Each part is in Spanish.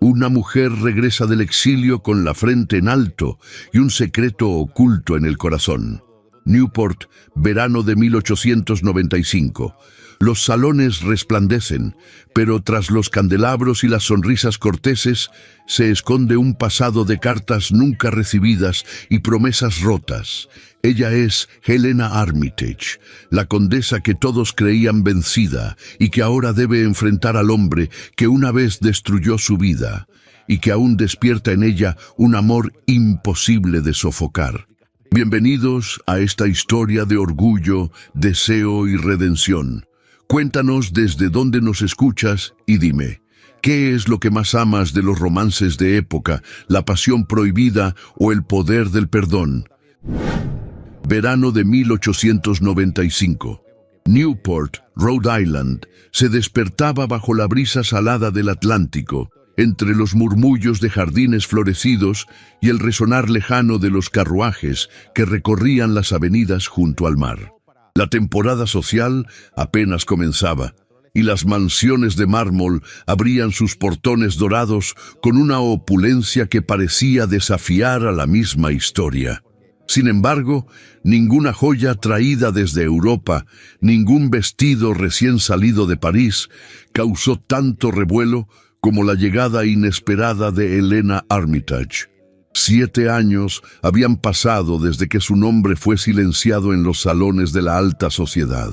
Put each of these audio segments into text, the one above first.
Una mujer regresa del exilio con la frente en alto y un secreto oculto en el corazón. Newport, verano de 1895. Los salones resplandecen, pero tras los candelabros y las sonrisas corteses se esconde un pasado de cartas nunca recibidas y promesas rotas. Ella es Helena Armitage, la condesa que todos creían vencida y que ahora debe enfrentar al hombre que una vez destruyó su vida y que aún despierta en ella un amor imposible de sofocar. Bienvenidos a esta historia de orgullo, deseo y redención. Cuéntanos desde dónde nos escuchas y dime, ¿qué es lo que más amas de los romances de época, la pasión prohibida o el poder del perdón? Verano de 1895. Newport, Rhode Island, se despertaba bajo la brisa salada del Atlántico, entre los murmullos de jardines florecidos y el resonar lejano de los carruajes que recorrían las avenidas junto al mar. La temporada social apenas comenzaba, y las mansiones de mármol abrían sus portones dorados con una opulencia que parecía desafiar a la misma historia. Sin embargo, ninguna joya traída desde Europa, ningún vestido recién salido de París, causó tanto revuelo como la llegada inesperada de Helena Armitage. 7 años habían pasado desde que su nombre fue silenciado en los salones de la alta sociedad.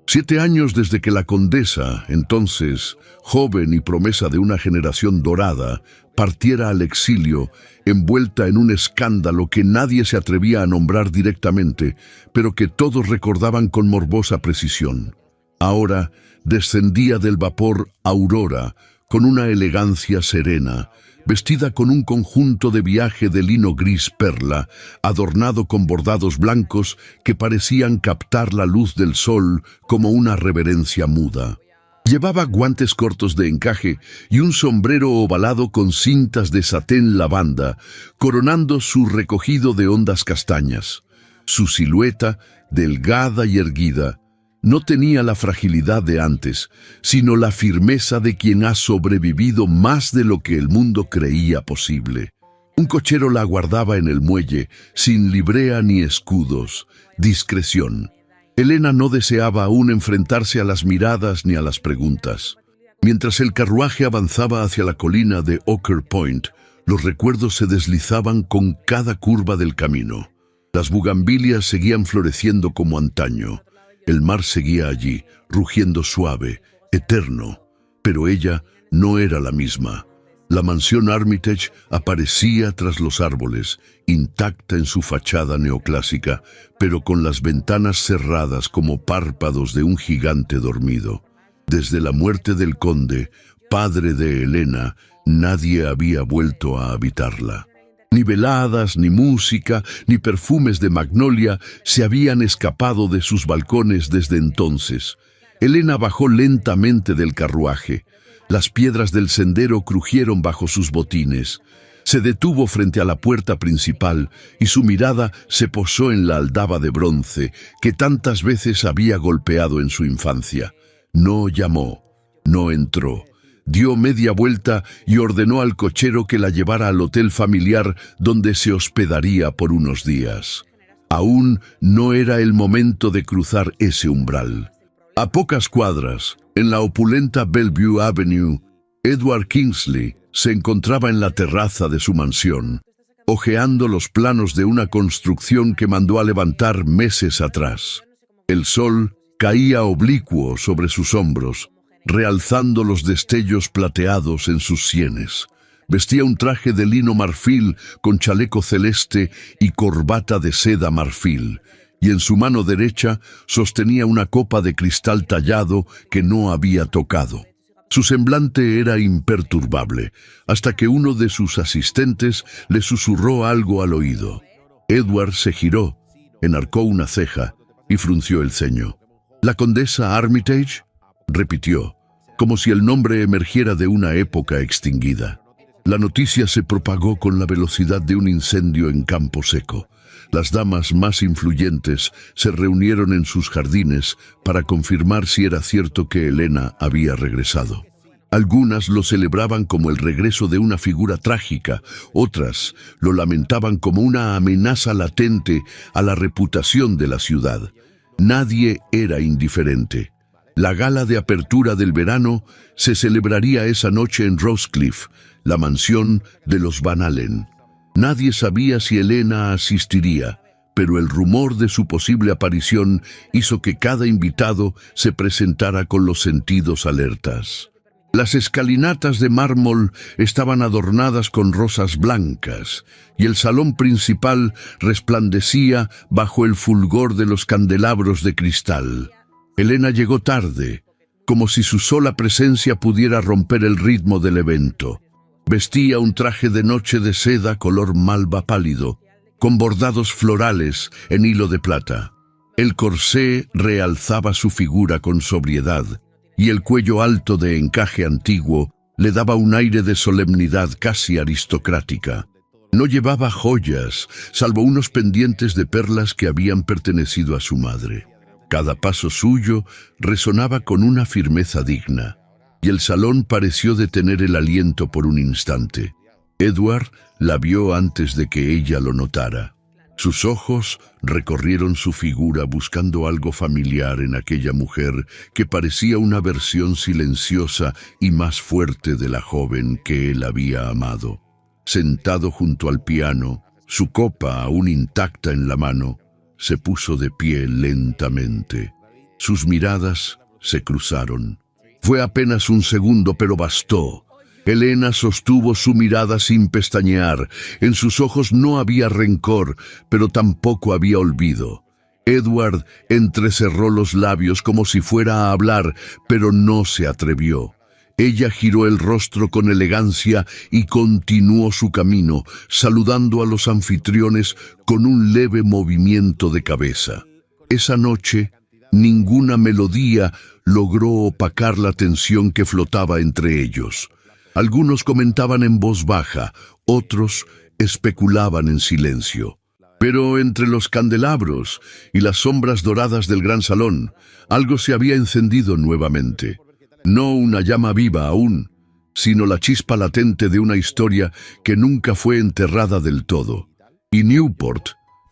7 años desde que la condesa, entonces joven y promesa de una generación dorada, partiera al exilio, envuelta en un escándalo que nadie se atrevía a nombrar directamente, pero que todos recordaban con morbosa precisión. Ahora descendía del vapor Aurora, con una elegancia serena, vestida con un conjunto de viaje de lino gris perla, adornado con bordados blancos que parecían captar la luz del sol como una reverencia muda. Llevaba guantes cortos de encaje y un sombrero ovalado con cintas de satén lavanda, coronando su recogido de ondas castañas. Su silueta, delgada y erguida, no tenía la fragilidad de antes, sino la firmeza de quien ha sobrevivido más de lo que el mundo creía posible. Un cochero la aguardaba en el muelle, sin librea ni escudos. Discreción. Helena no deseaba aún enfrentarse a las miradas ni a las preguntas. Mientras el carruaje avanzaba hacia la colina de Ocker Point, los recuerdos se deslizaban con cada curva del camino. Las bugambilias seguían floreciendo como antaño. El mar seguía allí, rugiendo suave, eterno, pero ella no era la misma. La mansión Armitage aparecía tras los árboles, intacta en su fachada neoclásica, pero con las ventanas cerradas como párpados de un gigante dormido. Desde la muerte del conde, padre de Helena, nadie había vuelto a habitarla. Ni veladas, ni música, ni perfumes de magnolia se habían escapado de sus balcones desde entonces. Helena bajó lentamente del carruaje. Las piedras del sendero crujieron bajo sus botines. Se detuvo frente a la puerta principal y su mirada se posó en la aldaba de bronce que tantas veces había golpeado en su infancia. No llamó, no entró. Dio media vuelta y ordenó al cochero que la llevara al hotel familiar donde se hospedaría por unos días. Aún no era el momento de cruzar ese umbral. A pocas cuadras, en la opulenta Bellevue Avenue, Edward Kingsley se encontraba en la terraza de su mansión, hojeando los planos de una construcción que mandó a levantar meses atrás. El sol caía oblicuo sobre sus hombros, realzando los destellos plateados en sus sienes. Vestía un traje de lino marfil con chaleco celeste y corbata de seda marfil, y en su mano derecha sostenía una copa de cristal tallado que no había tocado. Su semblante era imperturbable, hasta que uno de sus asistentes le susurró algo al oído. Edward se giró, enarcó una ceja y frunció el ceño. «¿La condesa Armitage?», repitió, como si el nombre emergiera de una época extinguida. La noticia se propagó con la velocidad de un incendio en campo seco. Las damas más influyentes se reunieron en sus jardines para confirmar si era cierto que Helena había regresado. Algunas lo celebraban como el regreso de una figura trágica, otras lo lamentaban como una amenaza latente a la reputación de la ciudad. Nadie era indiferente. La gala de apertura del verano se celebraría esa noche en Roskilde, la mansión de los Van Allen. Nadie sabía si Helena asistiría, pero el rumor de su posible aparición hizo que cada invitado se presentara con los sentidos alertas. Las escalinatas de mármol estaban adornadas con rosas blancas, y el salón principal resplandecía bajo el fulgor de los candelabros de cristal. Helena llegó tarde, como si su sola presencia pudiera romper el ritmo del evento. Vestía un traje de noche de seda color malva pálido, con bordados florales en hilo de plata. El corsé realzaba su figura con sobriedad, y el cuello alto de encaje antiguo le daba un aire de solemnidad casi aristocrática. No llevaba joyas, salvo unos pendientes de perlas que habían pertenecido a su madre. Cada paso suyo resonaba con una firmeza digna, y el salón pareció detener el aliento por un instante. Edward la vio antes de que ella lo notara. Sus ojos recorrieron su figura buscando algo familiar en aquella mujer que parecía una versión silenciosa y más fuerte de la joven que él había amado. Sentado junto al piano, su copa aún intacta en la mano, se puso de pie lentamente. Sus miradas se cruzaron. Fue apenas un segundo, pero bastó. Helena sostuvo su mirada sin pestañear. En sus ojos no había rencor, pero tampoco había olvido. Edward entrecerró los labios como si fuera a hablar, pero no se atrevió. Ella giró el rostro con elegancia y continuó su camino, saludando a los anfitriones con un leve movimiento de cabeza. Esa noche, ninguna melodía logró opacar la tensión que flotaba entre ellos. Algunos comentaban en voz baja, otros especulaban en silencio. Pero entre los candelabros y las sombras doradas del gran salón, algo se había encendido nuevamente. No una llama viva aún, sino la chispa latente de una historia que nunca fue enterrada del todo. Y Newport,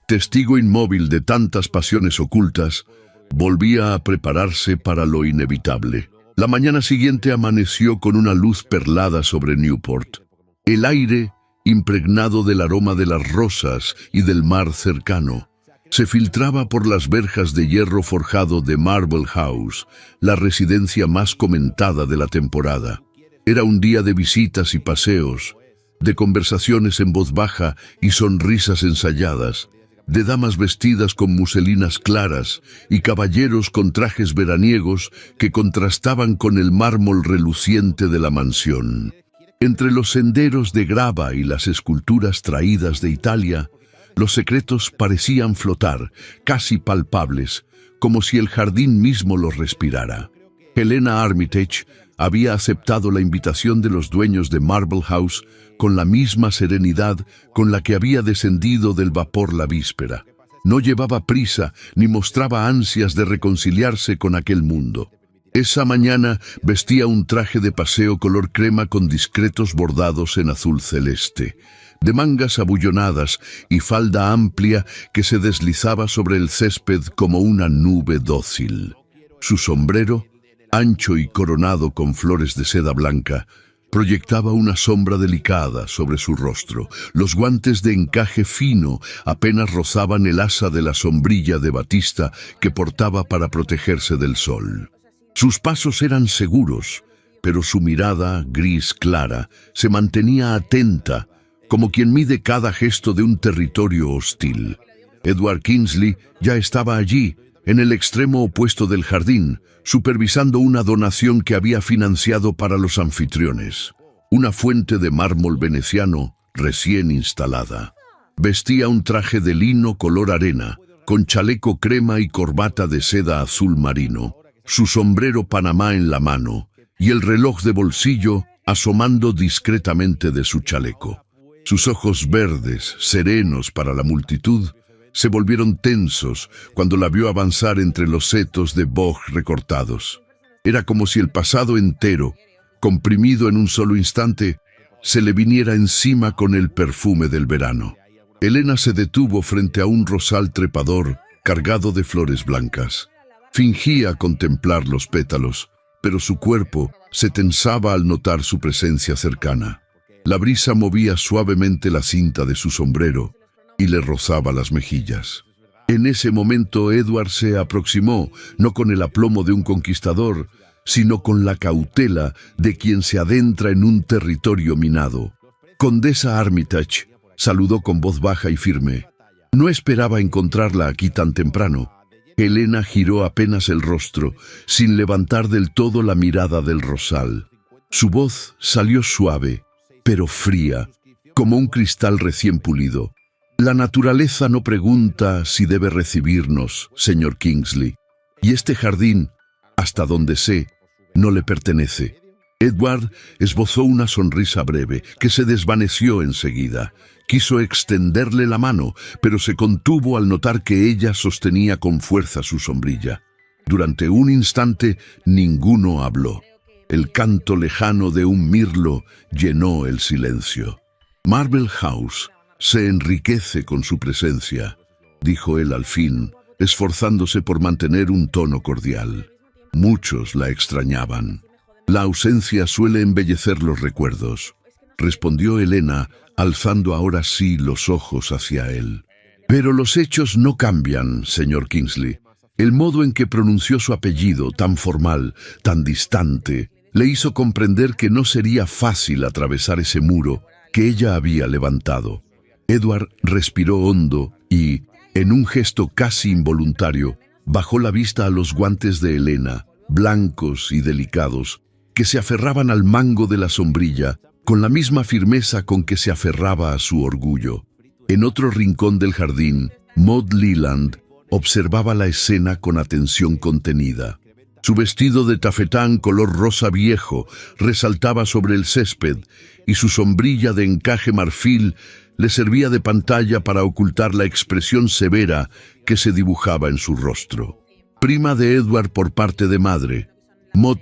testigo inmóvil de tantas pasiones ocultas, volvía a prepararse para lo inevitable. La mañana siguiente amaneció con una luz perlada sobre Newport. El aire, impregnado del aroma de las rosas y del mar cercano, se filtraba por las verjas de hierro forjado de Marble House, la residencia más comentada de la temporada. Era un día de visitas y paseos, de conversaciones en voz baja y sonrisas ensayadas, de damas vestidas con muselinas claras y caballeros con trajes veraniegos que contrastaban con el mármol reluciente de la mansión. Entre los senderos de grava y las esculturas traídas de Italia, los secretos parecían flotar, casi palpables, como si el jardín mismo los respirara. Helena Armitage había aceptado la invitación de los dueños de Marble House con la misma serenidad con la que había descendido del vapor la víspera. No llevaba prisa ni mostraba ansias de reconciliarse con aquel mundo. Esa mañana vestía un traje de paseo color crema con discretos bordados en azul celeste, de mangas abullonadas y falda amplia que se deslizaba sobre el césped como una nube dócil. Su sombrero, ancho y coronado con flores de seda blanca, proyectaba una sombra delicada sobre su rostro. Los guantes de encaje fino apenas rozaban el asa de la sombrilla de batista que portaba para protegerse del sol. Sus pasos eran seguros, pero su mirada, gris clara, se mantenía atenta, como quien mide cada gesto de un territorio hostil. Edward Kingsley ya estaba allí, en el extremo opuesto del jardín, supervisando una donación que había financiado para los anfitriones, una fuente de mármol veneciano recién instalada. Vestía un traje de lino color arena, con chaleco crema y corbata de seda azul marino, su sombrero panamá en la mano y el reloj de bolsillo asomando discretamente de su chaleco. Sus ojos verdes, serenos para la multitud, se volvieron tensos cuando la vio avanzar entre los setos de boj recortados. Era como si el pasado entero comprimido en un solo instante, se le viniera encima con el perfume del verano. Elena se detuvo frente a un rosal trepador cargado de flores blancas. Fingía contemplar los pétalos, pero su cuerpo se tensaba al notar su presencia cercana. La brisa movía suavemente la cinta de su sombrero y le rozaba las mejillas. En ese momento Edward se aproximó, no con el aplomo de un conquistador, sino con la cautela de quien se adentra en un territorio minado. Condesa Armitage, saludó con voz baja y firme. No esperaba encontrarla aquí tan temprano. Elena giró apenas el rostro, sin levantar del todo la mirada del rosal. Su voz salió suave, pero fría, como un cristal recién pulido. La naturaleza no pregunta si debe recibirnos, señor Kingsley. Y este jardín, hasta donde sé, no le pertenece. Edward esbozó una sonrisa breve, que se desvaneció enseguida. Quiso extenderle la mano, pero se contuvo al notar que ella sostenía con fuerza su sombrilla. Durante un instante, ninguno habló. El canto lejano de un mirlo llenó el silencio. Marble House se enriquece con su presencia, dijo él al fin, esforzándose por mantener un tono cordial. Muchos la extrañaban. La ausencia suele embellecer los recuerdos, respondió Elena, alzando ahora sí los ojos hacia él. Pero los hechos no cambian, señor Kingsley. El modo en que pronunció su apellido, tan formal, tan distante, le hizo comprender que no sería fácil atravesar ese muro que ella había levantado. Edward respiró hondo y, en un gesto casi involuntario, bajó la vista a los guantes de Elena, blancos y delicados, que se aferraban al mango de la sombrilla con la misma firmeza con que se aferraba a su orgullo. En otro rincón del jardín, Maud Leland observaba la escena con atención contenida. Su vestido de tafetán color rosa viejo resaltaba sobre el césped y su sombrilla de encaje marfil le servía de pantalla para ocultar la expresión severa que se dibujaba en su rostro. Prima de Edward por parte de madre, Maud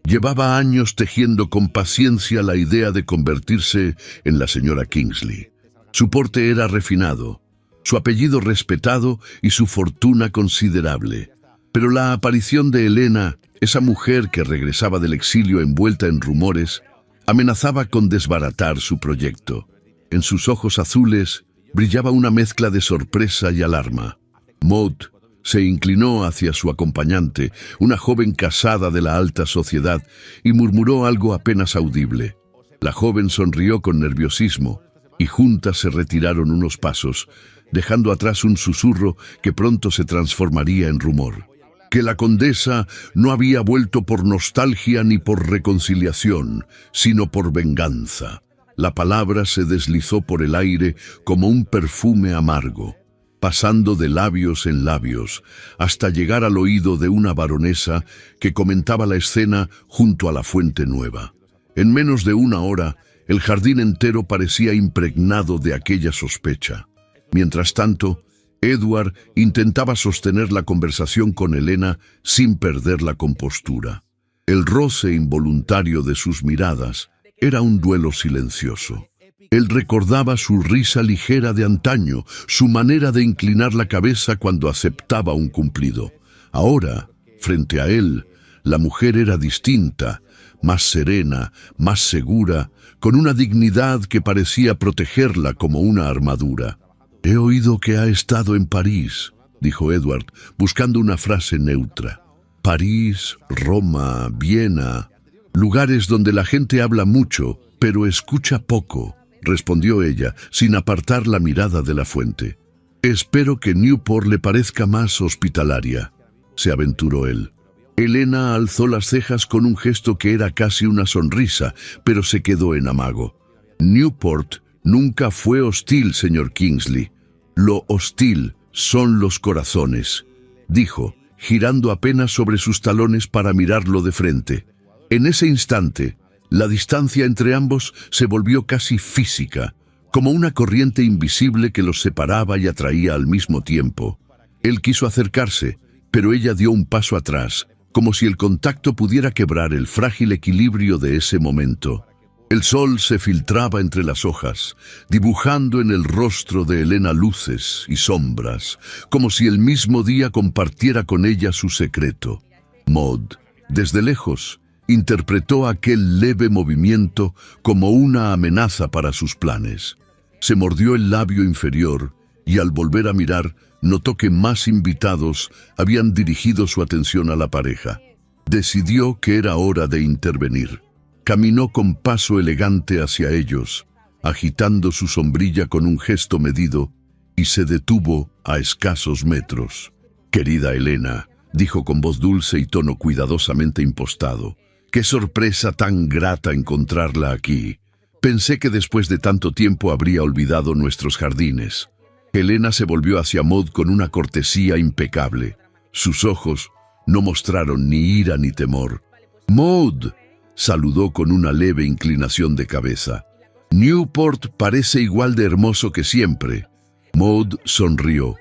llevaba años tejiendo con paciencia la idea de convertirse en la señora Kingsley. Su porte era refinado, su apellido respetado y su fortuna considerable. Pero la aparición de Elena, esa mujer que regresaba del exilio envuelta en rumores, amenazaba con desbaratar su proyecto. En sus ojos azules brillaba una mezcla de sorpresa y alarma. Maud se inclinó hacia su acompañante, una joven casada de la alta sociedad, y murmuró algo apenas audible. La joven sonrió con nerviosismo, y juntas se retiraron unos pasos, dejando atrás un susurro que pronto se transformaría en rumor. Que la condesa no había vuelto por nostalgia ni por reconciliación, sino por venganza. La palabra se deslizó por el aire como un perfume amargo, pasando de labios en labios, hasta llegar al oído de una baronesa que comentaba la escena junto a la fuente nueva. En menos de una hora, el jardín entero parecía impregnado de aquella sospecha. Mientras tanto, Edward intentaba sostener la conversación con Elena sin perder la compostura. El roce involuntario de sus miradas era un duelo silencioso. Él recordaba su risa ligera de antaño, su manera de inclinar la cabeza cuando aceptaba un cumplido. Ahora, frente a él, la mujer era distinta, más serena, más segura, con una dignidad que parecía protegerla como una armadura. «He oído que ha estado en París», dijo Edward, buscando una frase neutra. «París, Roma, Viena, lugares donde la gente habla mucho, pero escucha poco», respondió ella, sin apartar la mirada de la fuente. «Espero que Newport le parezca más hospitalaria», se aventuró él. Elena alzó las cejas con un gesto que era casi una sonrisa, pero se quedó en amago. «Newport nunca fue hostil, señor Kingsley. Lo hostil son los corazones», dijo, girando apenas sobre sus talones para mirarlo de frente. En ese instante, la distancia entre ambos se volvió casi física, como una corriente invisible que los separaba y atraía al mismo tiempo. Él quiso acercarse, pero ella dio un paso atrás, como si el contacto pudiera quebrar el frágil equilibrio de ese momento. El sol se filtraba entre las hojas, dibujando en el rostro de Helena luces y sombras, como si el mismo día compartiera con ella su secreto. Maud, desde lejos, interpretó aquel leve movimiento como una amenaza para sus planes. Se mordió el labio inferior y al volver a mirar, notó que más invitados habían dirigido su atención a la pareja. Decidió que era hora de intervenir. Caminó con paso elegante hacia ellos, agitando su sombrilla con un gesto medido, y se detuvo a escasos metros. «Querida Helena», dijo con voz dulce y tono cuidadosamente impostado, «qué sorpresa tan grata encontrarla aquí. Pensé que después de tanto tiempo habría olvidado nuestros jardines». Helena se volvió hacia Maud con una cortesía impecable. Sus ojos no mostraron ni ira ni temor. «Maud», saludó con una leve inclinación de cabeza. «Newport parece igual de hermoso que siempre». Maud sonrió,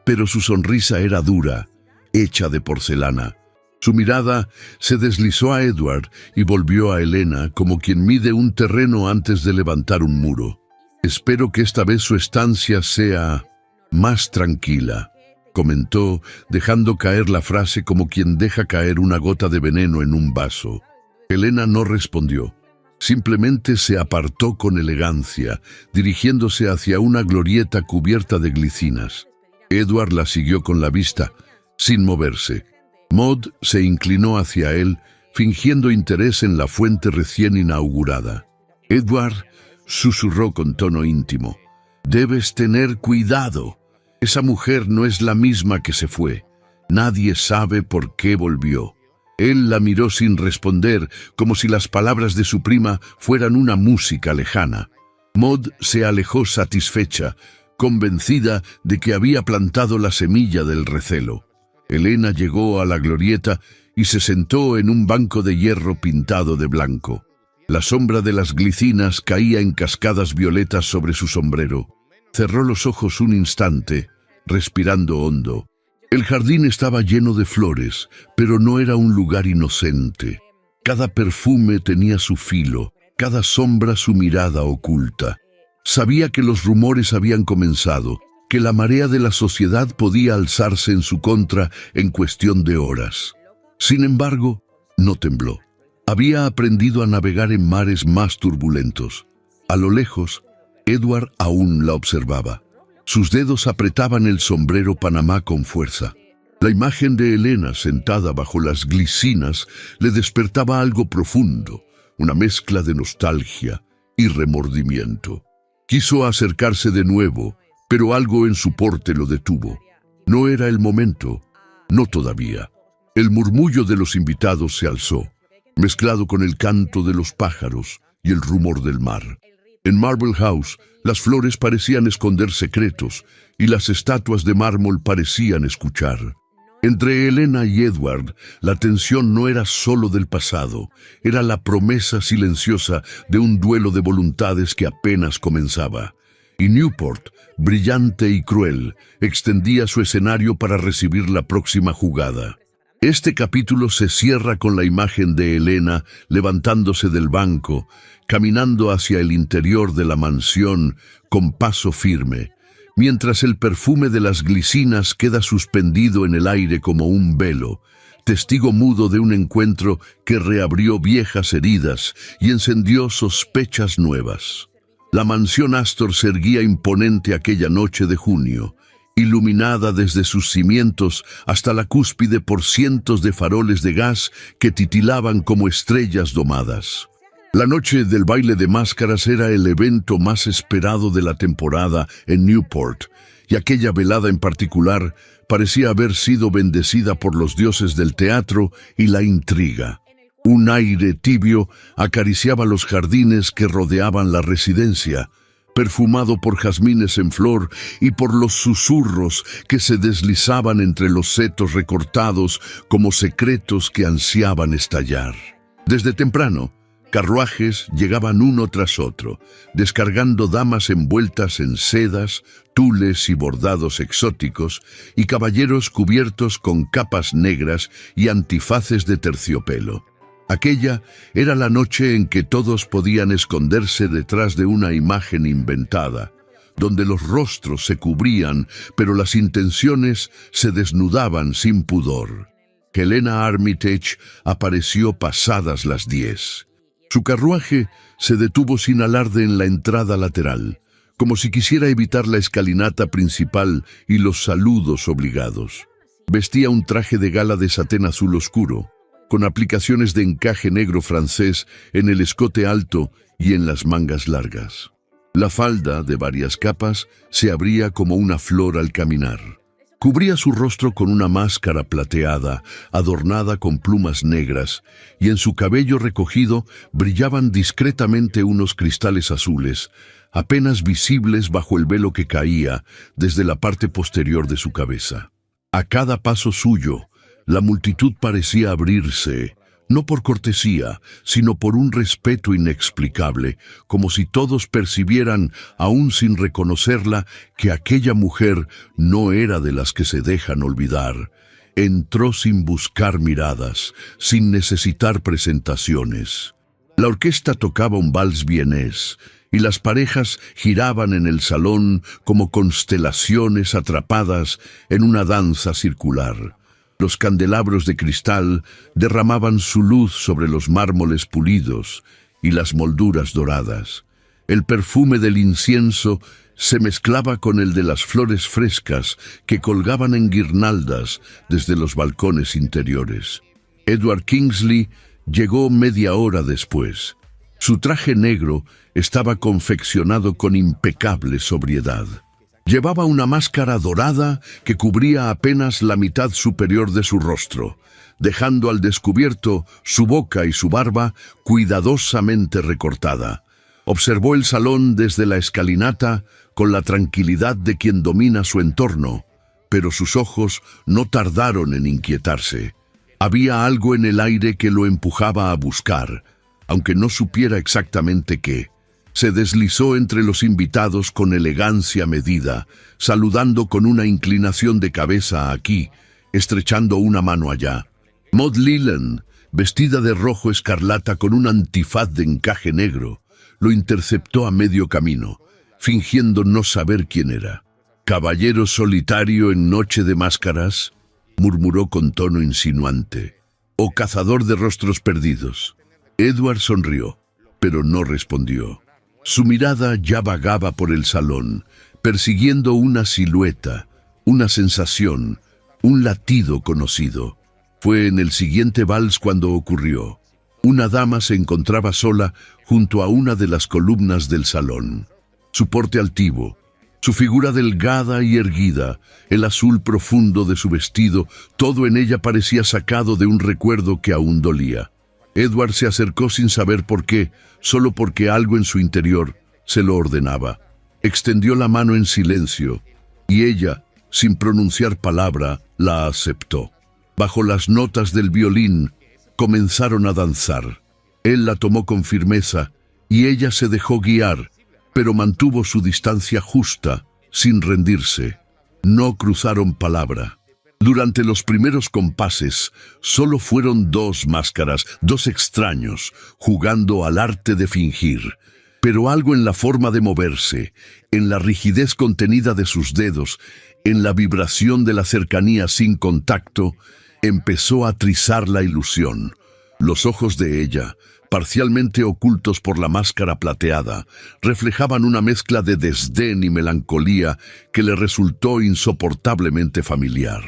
pero su sonrisa era dura, hecha de porcelana. Su mirada se deslizó a Edward y volvió a Helena como quien mide un terreno antes de levantar un muro. «Espero que esta vez su estancia sea más tranquila», comentó, dejando caer la frase como quien deja caer una gota de veneno en un vaso. Helena no respondió. Simplemente se apartó con elegancia, dirigiéndose hacia una glorieta cubierta de glicinas. Edward la siguió con la vista, sin moverse. Maud se inclinó hacia él, fingiendo interés en la fuente recién inaugurada. Edward susurró con tono íntimo: «Debes tener cuidado. Esa mujer no es la misma que se fue. Nadie sabe por qué volvió». Él la miró sin responder, como si las palabras de su prima fueran una música lejana. Maud se alejó satisfecha, convencida de que había plantado la semilla del recelo. Helena llegó a la glorieta y se sentó en un banco de hierro pintado de blanco. La sombra de las glicinas caía en cascadas violetas sobre su sombrero. Cerró los ojos un instante, respirando hondo. El jardín estaba lleno de flores, pero no era un lugar inocente. Cada perfume tenía su filo, cada sombra su mirada oculta. Sabía que los rumores habían comenzado, que la marea de la sociedad podía alzarse en su contra en cuestión de horas. Sin embargo, no tembló. Había aprendido a navegar en mares más turbulentos. A lo lejos, Edward aún la observaba. Sus dedos apretaban el sombrero Panamá con fuerza. La imagen de Helena sentada bajo las glicinas le despertaba algo profundo, una mezcla de nostalgia y remordimiento. Quiso acercarse de nuevo, pero algo en su porte lo detuvo. No era el momento, no todavía. El murmullo de los invitados se alzó, mezclado con el canto de los pájaros y el rumor del mar. En Marble House, las flores parecían esconder secretos y las estatuas de mármol parecían escuchar. Entre Helena y Edward, la tensión no era solo del pasado, era la promesa silenciosa de un duelo de voluntades que apenas comenzaba. Y Newport, brillante y cruel, extendía su escenario para recibir la próxima jugada. Este capítulo se cierra con la imagen de Helena levantándose del banco, caminando hacia el interior de la mansión con paso firme, mientras el perfume de las glicinas queda suspendido en el aire como un velo, testigo mudo de un encuentro que reabrió viejas heridas y encendió sospechas nuevas. La mansión Astor se erguía imponente aquella noche de junio, iluminada desde sus cimientos hasta la cúspide por cientos de faroles de gas que titilaban como estrellas domadas. La noche del baile de máscaras era el evento más esperado de la temporada en Newport, y aquella velada en particular parecía haber sido bendecida por los dioses del teatro y la intriga. Un aire tibio acariciaba los jardines que rodeaban la residencia, perfumado por jazmines en flor y por los susurros que se deslizaban entre los setos recortados como secretos que ansiaban estallar. Desde temprano, Carruajes llegaban uno tras otro, descargando damas envueltas en sedas, tules y bordados exóticos, y caballeros cubiertos con capas negras y antifaces de terciopelo. Aquella era la noche en que todos podían esconderse detrás de una imagen inventada, donde los rostros se cubrían, pero las intenciones se desnudaban sin pudor. Helena Armitage apareció pasadas las 10. Su carruaje se detuvo sin alarde en la entrada lateral, como si quisiera evitar la escalinata principal y los saludos obligados. Vestía un traje de gala de satén azul oscuro, con aplicaciones de encaje negro francés en el escote alto y en las mangas largas. La falda, de varias capas, se abría como una flor al caminar. Cubría su rostro con una máscara plateada, adornada con plumas negras, y en su cabello recogido brillaban discretamente unos cristales azules, apenas visibles bajo el velo que caía desde la parte posterior de su cabeza. A cada paso suyo, la multitud parecía abrirse, no por cortesía, sino por un respeto inexplicable, como si todos percibieran, aún sin reconocerla, que aquella mujer no era de las que se dejan olvidar. Entró sin buscar miradas, sin necesitar presentaciones. La orquesta tocaba un vals vienés, y las parejas giraban en el salón como constelaciones atrapadas en una danza circular. Los candelabros de cristal derramaban su luz sobre los mármoles pulidos y las molduras doradas. El perfume del incienso se mezclaba con el de las flores frescas que colgaban en guirnaldas desde los balcones interiores. Edward Kingsley llegó media hora después. Su traje negro estaba confeccionado con impecable sobriedad. Llevaba una máscara dorada que cubría apenas la mitad superior de su rostro, dejando al descubierto su boca y su barba cuidadosamente recortada. Observó el salón desde la escalinata con la tranquilidad de quien domina su entorno, pero sus ojos no tardaron en inquietarse. Había algo en el aire que lo empujaba a buscar, aunque no supiera exactamente qué. Se deslizó entre los invitados con elegancia medida, saludando con una inclinación de cabeza aquí, estrechando una mano allá. Maud Leland, vestida de rojo escarlata con un antifaz de encaje negro, lo interceptó a medio camino, fingiendo no saber quién era. «¿Caballero solitario en noche de máscaras?», murmuró con tono insinuante. «¿O cazador de rostros perdidos?». Edward sonrió, pero no respondió. Su mirada ya vagaba por el salón, persiguiendo una silueta, una sensación, un latido conocido. Fue en el siguiente vals cuando ocurrió. Una dama se encontraba sola junto a una de las columnas del salón. Su porte altivo, su figura delgada y erguida, el azul profundo de su vestido, todo en ella parecía sacado de un recuerdo que aún dolía. Edward se acercó sin saber por qué, solo porque algo en su interior se lo ordenaba. Extendió la mano en silencio, y ella, sin pronunciar palabra, la aceptó. Bajo las notas del violín, comenzaron a danzar. Él la tomó con firmeza, y ella se dejó guiar, pero mantuvo su distancia justa, sin rendirse. No cruzaron palabra. Durante los primeros compases, solo fueron dos máscaras, dos extraños, jugando al arte de fingir. Pero algo en la forma de moverse, en la rigidez contenida de sus dedos, en la vibración de la cercanía sin contacto, empezó a trizar la ilusión. Los ojos de ella, parcialmente ocultos por la máscara plateada, reflejaban una mezcla de desdén y melancolía que le resultó insoportablemente familiar.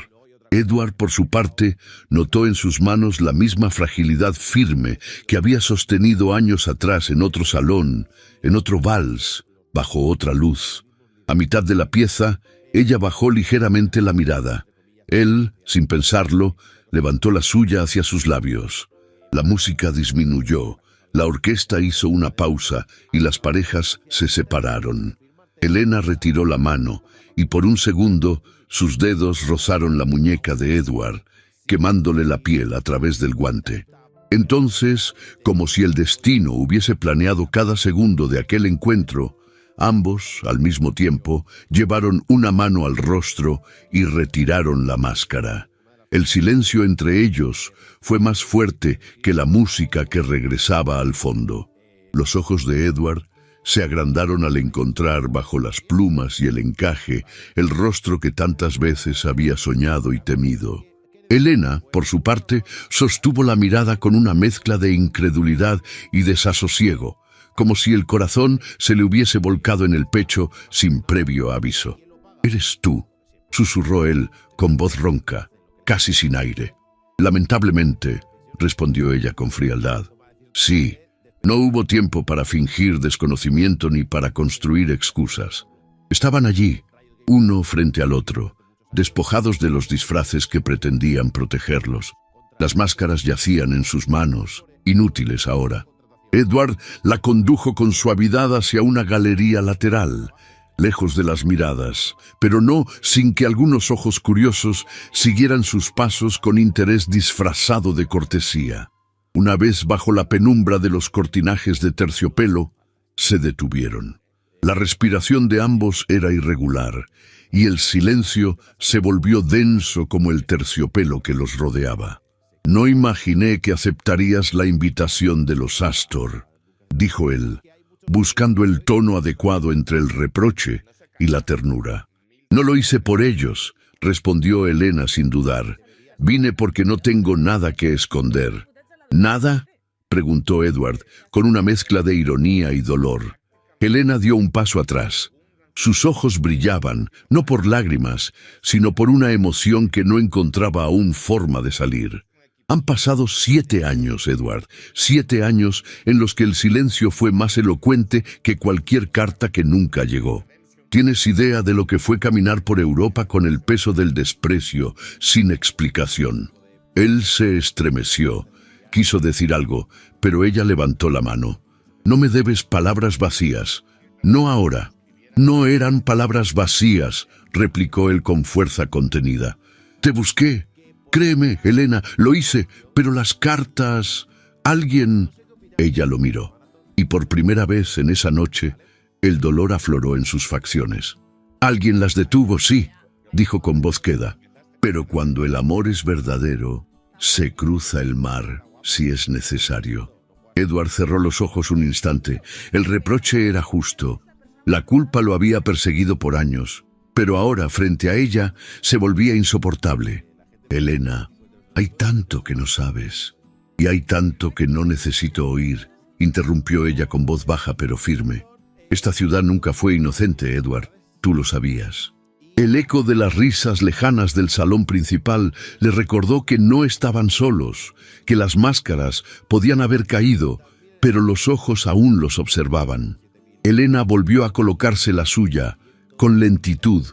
Edward, por su parte, notó en sus manos la misma fragilidad firme que había sostenido años atrás en otro salón, en otro vals, bajo otra luz. A mitad de la pieza, ella bajó ligeramente la mirada. Él, sin pensarlo, levantó la suya hacia sus labios. La música disminuyó, la orquesta hizo una pausa y las parejas se separaron. Helena retiró la mano y por un segundo sus dedos rozaron la muñeca de Edward, quemándole la piel a través del guante. Entonces, como si el destino hubiese planeado cada segundo de aquel encuentro, ambos, al mismo tiempo, llevaron una mano al rostro y retiraron la máscara. El silencio entre ellos fue más fuerte que la música que regresaba al fondo. Los ojos de Edward se agrandaron al encontrar bajo las plumas y el encaje el rostro que tantas veces había soñado y temido. Elena, por su parte, sostuvo la mirada con una mezcla de incredulidad y desasosiego, como si el corazón se le hubiese volcado en el pecho sin previo aviso. «¿Eres tú?», susurró él con voz ronca, casi sin aire. «Lamentablemente», respondió ella con frialdad. «Sí». No hubo tiempo para fingir desconocimiento ni para construir excusas. Estaban allí, uno frente al otro, despojados de los disfraces que pretendían protegerlos. Las máscaras yacían en sus manos, inútiles ahora. Edward la condujo con suavidad hacia una galería lateral, lejos de las miradas, pero no sin que algunos ojos curiosos siguieran sus pasos con interés disfrazado de cortesía. Una vez bajo la penumbra de los cortinajes de terciopelo, se detuvieron. La respiración de ambos era irregular, y el silencio se volvió denso como el terciopelo que los rodeaba. «No imaginé que aceptarías la invitación de los Astor», dijo él, buscando el tono adecuado entre el reproche y la ternura. «No lo hice por ellos», respondió Elena sin dudar. «Vine porque no tengo nada que esconder». «¿Nada?», preguntó Edward, con una mezcla de ironía y dolor. Elena dio un paso atrás. Sus ojos brillaban, no por lágrimas, sino por una emoción que no encontraba aún forma de salir. «Han pasado 7 años, Edward, 7 años en los que el silencio fue más elocuente que cualquier carta que nunca llegó. ¿Tienes idea de lo que fue caminar por Europa con el peso del desprecio, sin explicación?» Él se estremeció. Quiso decir algo, pero ella levantó la mano. «No me debes palabras vacías. No ahora». «No eran palabras vacías», replicó él con fuerza contenida. «Te busqué. Créeme, Elena, lo hice, pero las cartas... Alguien...» Ella lo miró, y por primera vez en esa noche, el dolor afloró en sus facciones. «Alguien las detuvo, sí», dijo con voz queda. «Pero cuando el amor es verdadero, se cruza el mar si es necesario». Edward cerró los ojos un instante. El reproche era justo. La culpa lo había perseguido por años, pero ahora, frente a ella, se volvía insoportable. «Elena, hay tanto que no sabes, y hay tanto que no necesito oír», interrumpió ella con voz baja pero firme. «Esta ciudad nunca fue inocente, Edward, tú lo sabías». El eco de las risas lejanas del salón principal le recordó que no estaban solos, que las máscaras podían haber caído, pero los ojos aún los observaban. Elena volvió a colocarse la suya, con lentitud,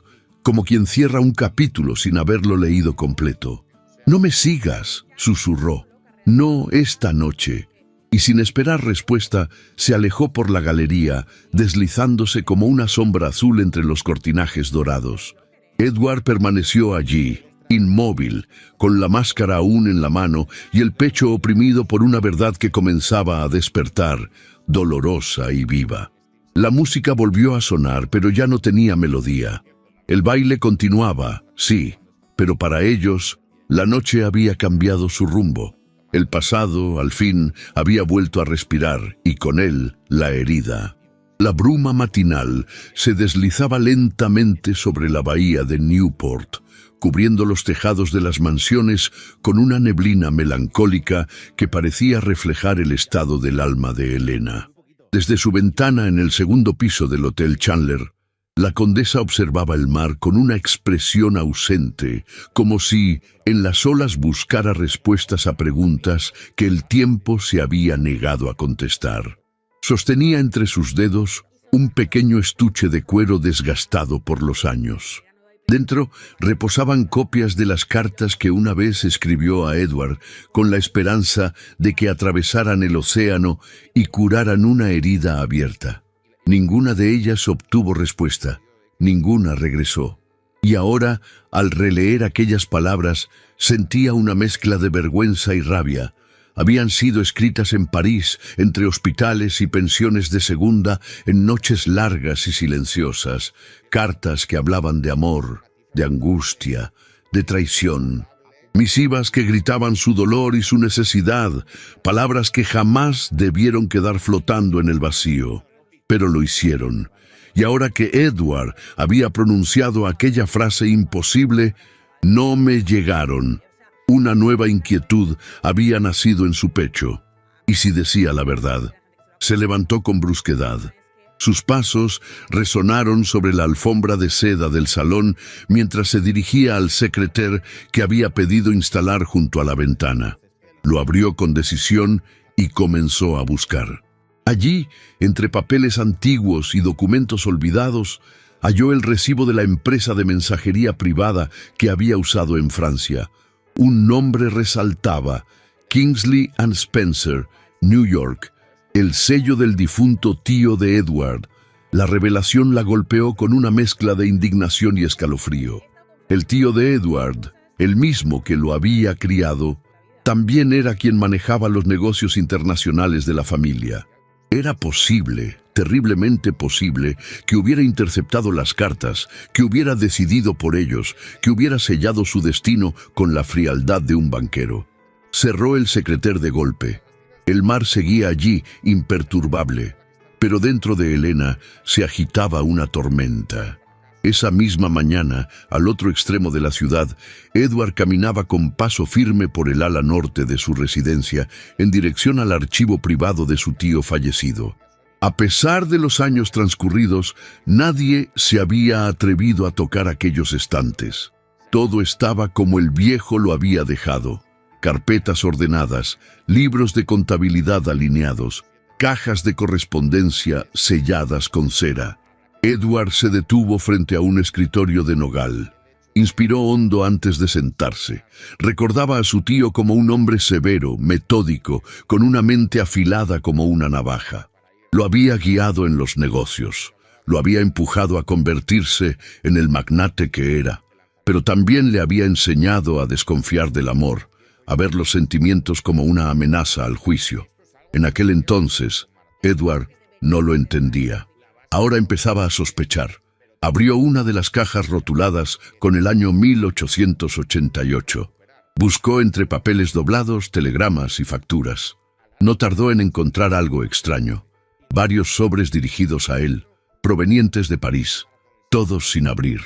como quien cierra un capítulo sin haberlo leído completo. «No me sigas», susurró. «No esta noche». Y sin esperar respuesta, se alejó por la galería, deslizándose como una sombra azul entre los cortinajes dorados. Edward permaneció allí, inmóvil, con la máscara aún en la mano y el pecho oprimido por una verdad que comenzaba a despertar, dolorosa y viva. La música volvió a sonar, pero ya no tenía melodía. El baile continuaba, sí, pero para ellos, la noche había cambiado su rumbo. El pasado, al fin, había vuelto a respirar, y con él, la herida. La bruma matinal se deslizaba lentamente sobre la bahía de Newport, cubriendo los tejados de las mansiones con una neblina melancólica que parecía reflejar el estado del alma de Elena. Desde su ventana en el segundo piso del Hotel Chandler, la condesa observaba el mar con una expresión ausente, como si en las olas buscara respuestas a preguntas que el tiempo se había negado a contestar. Sostenía entre sus dedos un pequeño estuche de cuero desgastado por los años. Dentro reposaban copias de las cartas que una vez escribió a Edward con la esperanza de que atravesaran el océano y curaran una herida abierta. Ninguna de ellas obtuvo respuesta, ninguna regresó. Y ahora, al releer aquellas palabras, sentía una mezcla de vergüenza y rabia, Habían sido escritas en París, entre hospitales y pensiones de segunda, en noches largas y silenciosas, cartas que hablaban de amor, de angustia, de traición. Misivas que gritaban su dolor y su necesidad, palabras que jamás debieron quedar flotando en el vacío. Pero lo hicieron, y ahora que Edward había pronunciado aquella frase imposible, no me llegaron. Una nueva inquietud había nacido en su pecho. ¿Y si decía la verdad? Se levantó con brusquedad. Sus pasos resonaron sobre la alfombra de seda del salón mientras se dirigía al secrétaire que había pedido instalar junto a la ventana. Lo abrió con decisión y comenzó a buscar. Allí, entre papeles antiguos y documentos olvidados, halló el recibo de la empresa de mensajería privada que había usado en Francia. Un nombre resaltaba: Kingsley & Spencer, New York, el sello del difunto tío de Edward. La revelación la golpeó con una mezcla de indignación y escalofrío. El tío de Edward, el mismo que lo había criado, también era quien manejaba los negocios internacionales de la familia. Era posible, terriblemente posible, que hubiera interceptado las cartas, que hubiera decidido por ellos, que hubiera sellado su destino con la frialdad de un banquero. Cerró el secrétaire de golpe. El mar seguía allí, imperturbable, pero dentro de Helena se agitaba una tormenta. Esa misma mañana, al otro extremo de la ciudad, Edward caminaba con paso firme por el ala norte de su residencia, en dirección al archivo privado de su tío fallecido. A pesar de los años transcurridos, nadie se había atrevido a tocar aquellos estantes. Todo estaba como el viejo lo había dejado: carpetas ordenadas, libros de contabilidad alineados, cajas de correspondencia selladas con cera. Edward se detuvo frente a un escritorio de nogal. Inspiró hondo antes de sentarse. Recordaba a su tío como un hombre severo, metódico, con una mente afilada como una navaja. Lo había guiado en los negocios. Lo había empujado a convertirse en el magnate que era. Pero también le había enseñado a desconfiar del amor, a ver los sentimientos como una amenaza al juicio. En aquel entonces, Edward no lo entendía. Ahora empezaba a sospechar. Abrió una de las cajas rotuladas con el año 1888. Buscó entre papeles doblados, telegramas y facturas. No tardó en encontrar algo extraño. Varios sobres dirigidos a él, provenientes de París, todos sin abrir.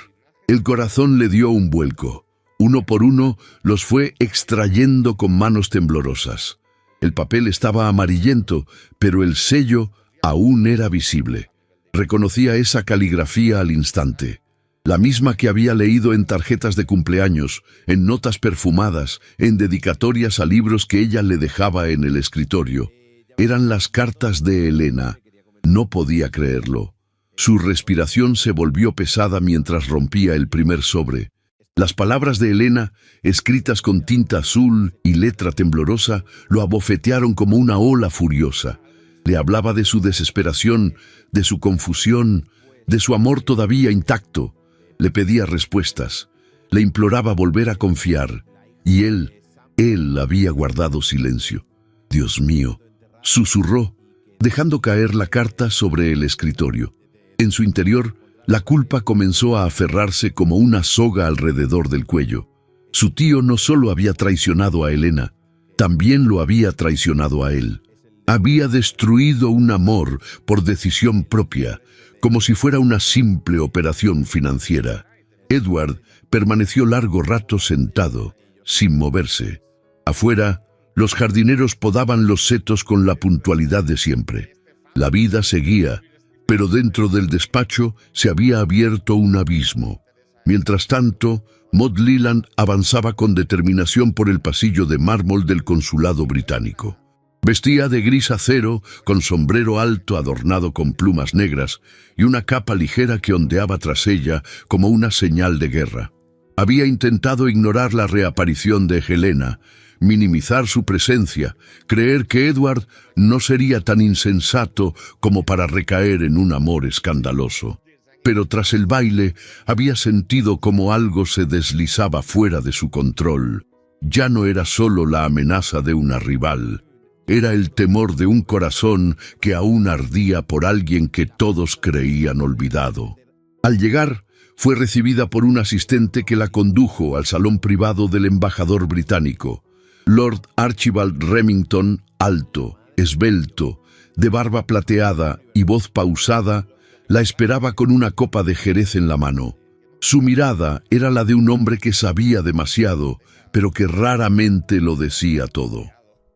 El corazón le dio un vuelco. Uno por uno los fue extrayendo con manos temblorosas. El papel estaba amarillento, pero el sello aún era visible. Reconocía esa caligrafía al instante, la misma que había leído en tarjetas de cumpleaños, en notas perfumadas, en dedicatorias a libros que ella le dejaba en el escritorio. Eran las cartas de Helena. No podía creerlo. Su respiración se volvió pesada mientras rompía el primer sobre. Las palabras de Helena, escritas con tinta azul y letra temblorosa, lo abofetearon como una ola furiosa. Le hablaba de su desesperación, de su confusión, de su amor todavía intacto. Le pedía respuestas, le imploraba volver a confiar, y él había guardado silencio. «Dios mío», susurró, dejando caer la carta sobre el escritorio. En su interior, la culpa comenzó a aferrarse como una soga alrededor del cuello. Su tío no solo había traicionado a Helena, también lo había traicionado a él. Había destruido un amor por decisión propia, como si fuera una simple operación financiera. Edward permaneció largo rato sentado, sin moverse. Afuera, los jardineros podaban los setos con la puntualidad de siempre. La vida seguía, pero dentro del despacho se había abierto un abismo. Mientras tanto, Maud Leland avanzaba con determinación por el pasillo de mármol del consulado británico. Vestía de gris acero, con sombrero alto adornado con plumas negras y una capa ligera que ondeaba tras ella como una señal de guerra. Había intentado ignorar la reaparición de Helena, minimizar su presencia, creer que Edward no sería tan insensato como para recaer en un amor escandaloso. Pero tras el baile había sentido como algo se deslizaba fuera de su control. Ya no era solo la amenaza de una rival, era el temor de un corazón que aún ardía por alguien que todos creían olvidado. Al llegar, fue recibida por un asistente que la condujo al salón privado del embajador británico. Lord Archibald Remington, alto, esbelto, de barba plateada y voz pausada, la esperaba con una copa de jerez en la mano. Su mirada era la de un hombre que sabía demasiado, pero que raramente lo decía todo.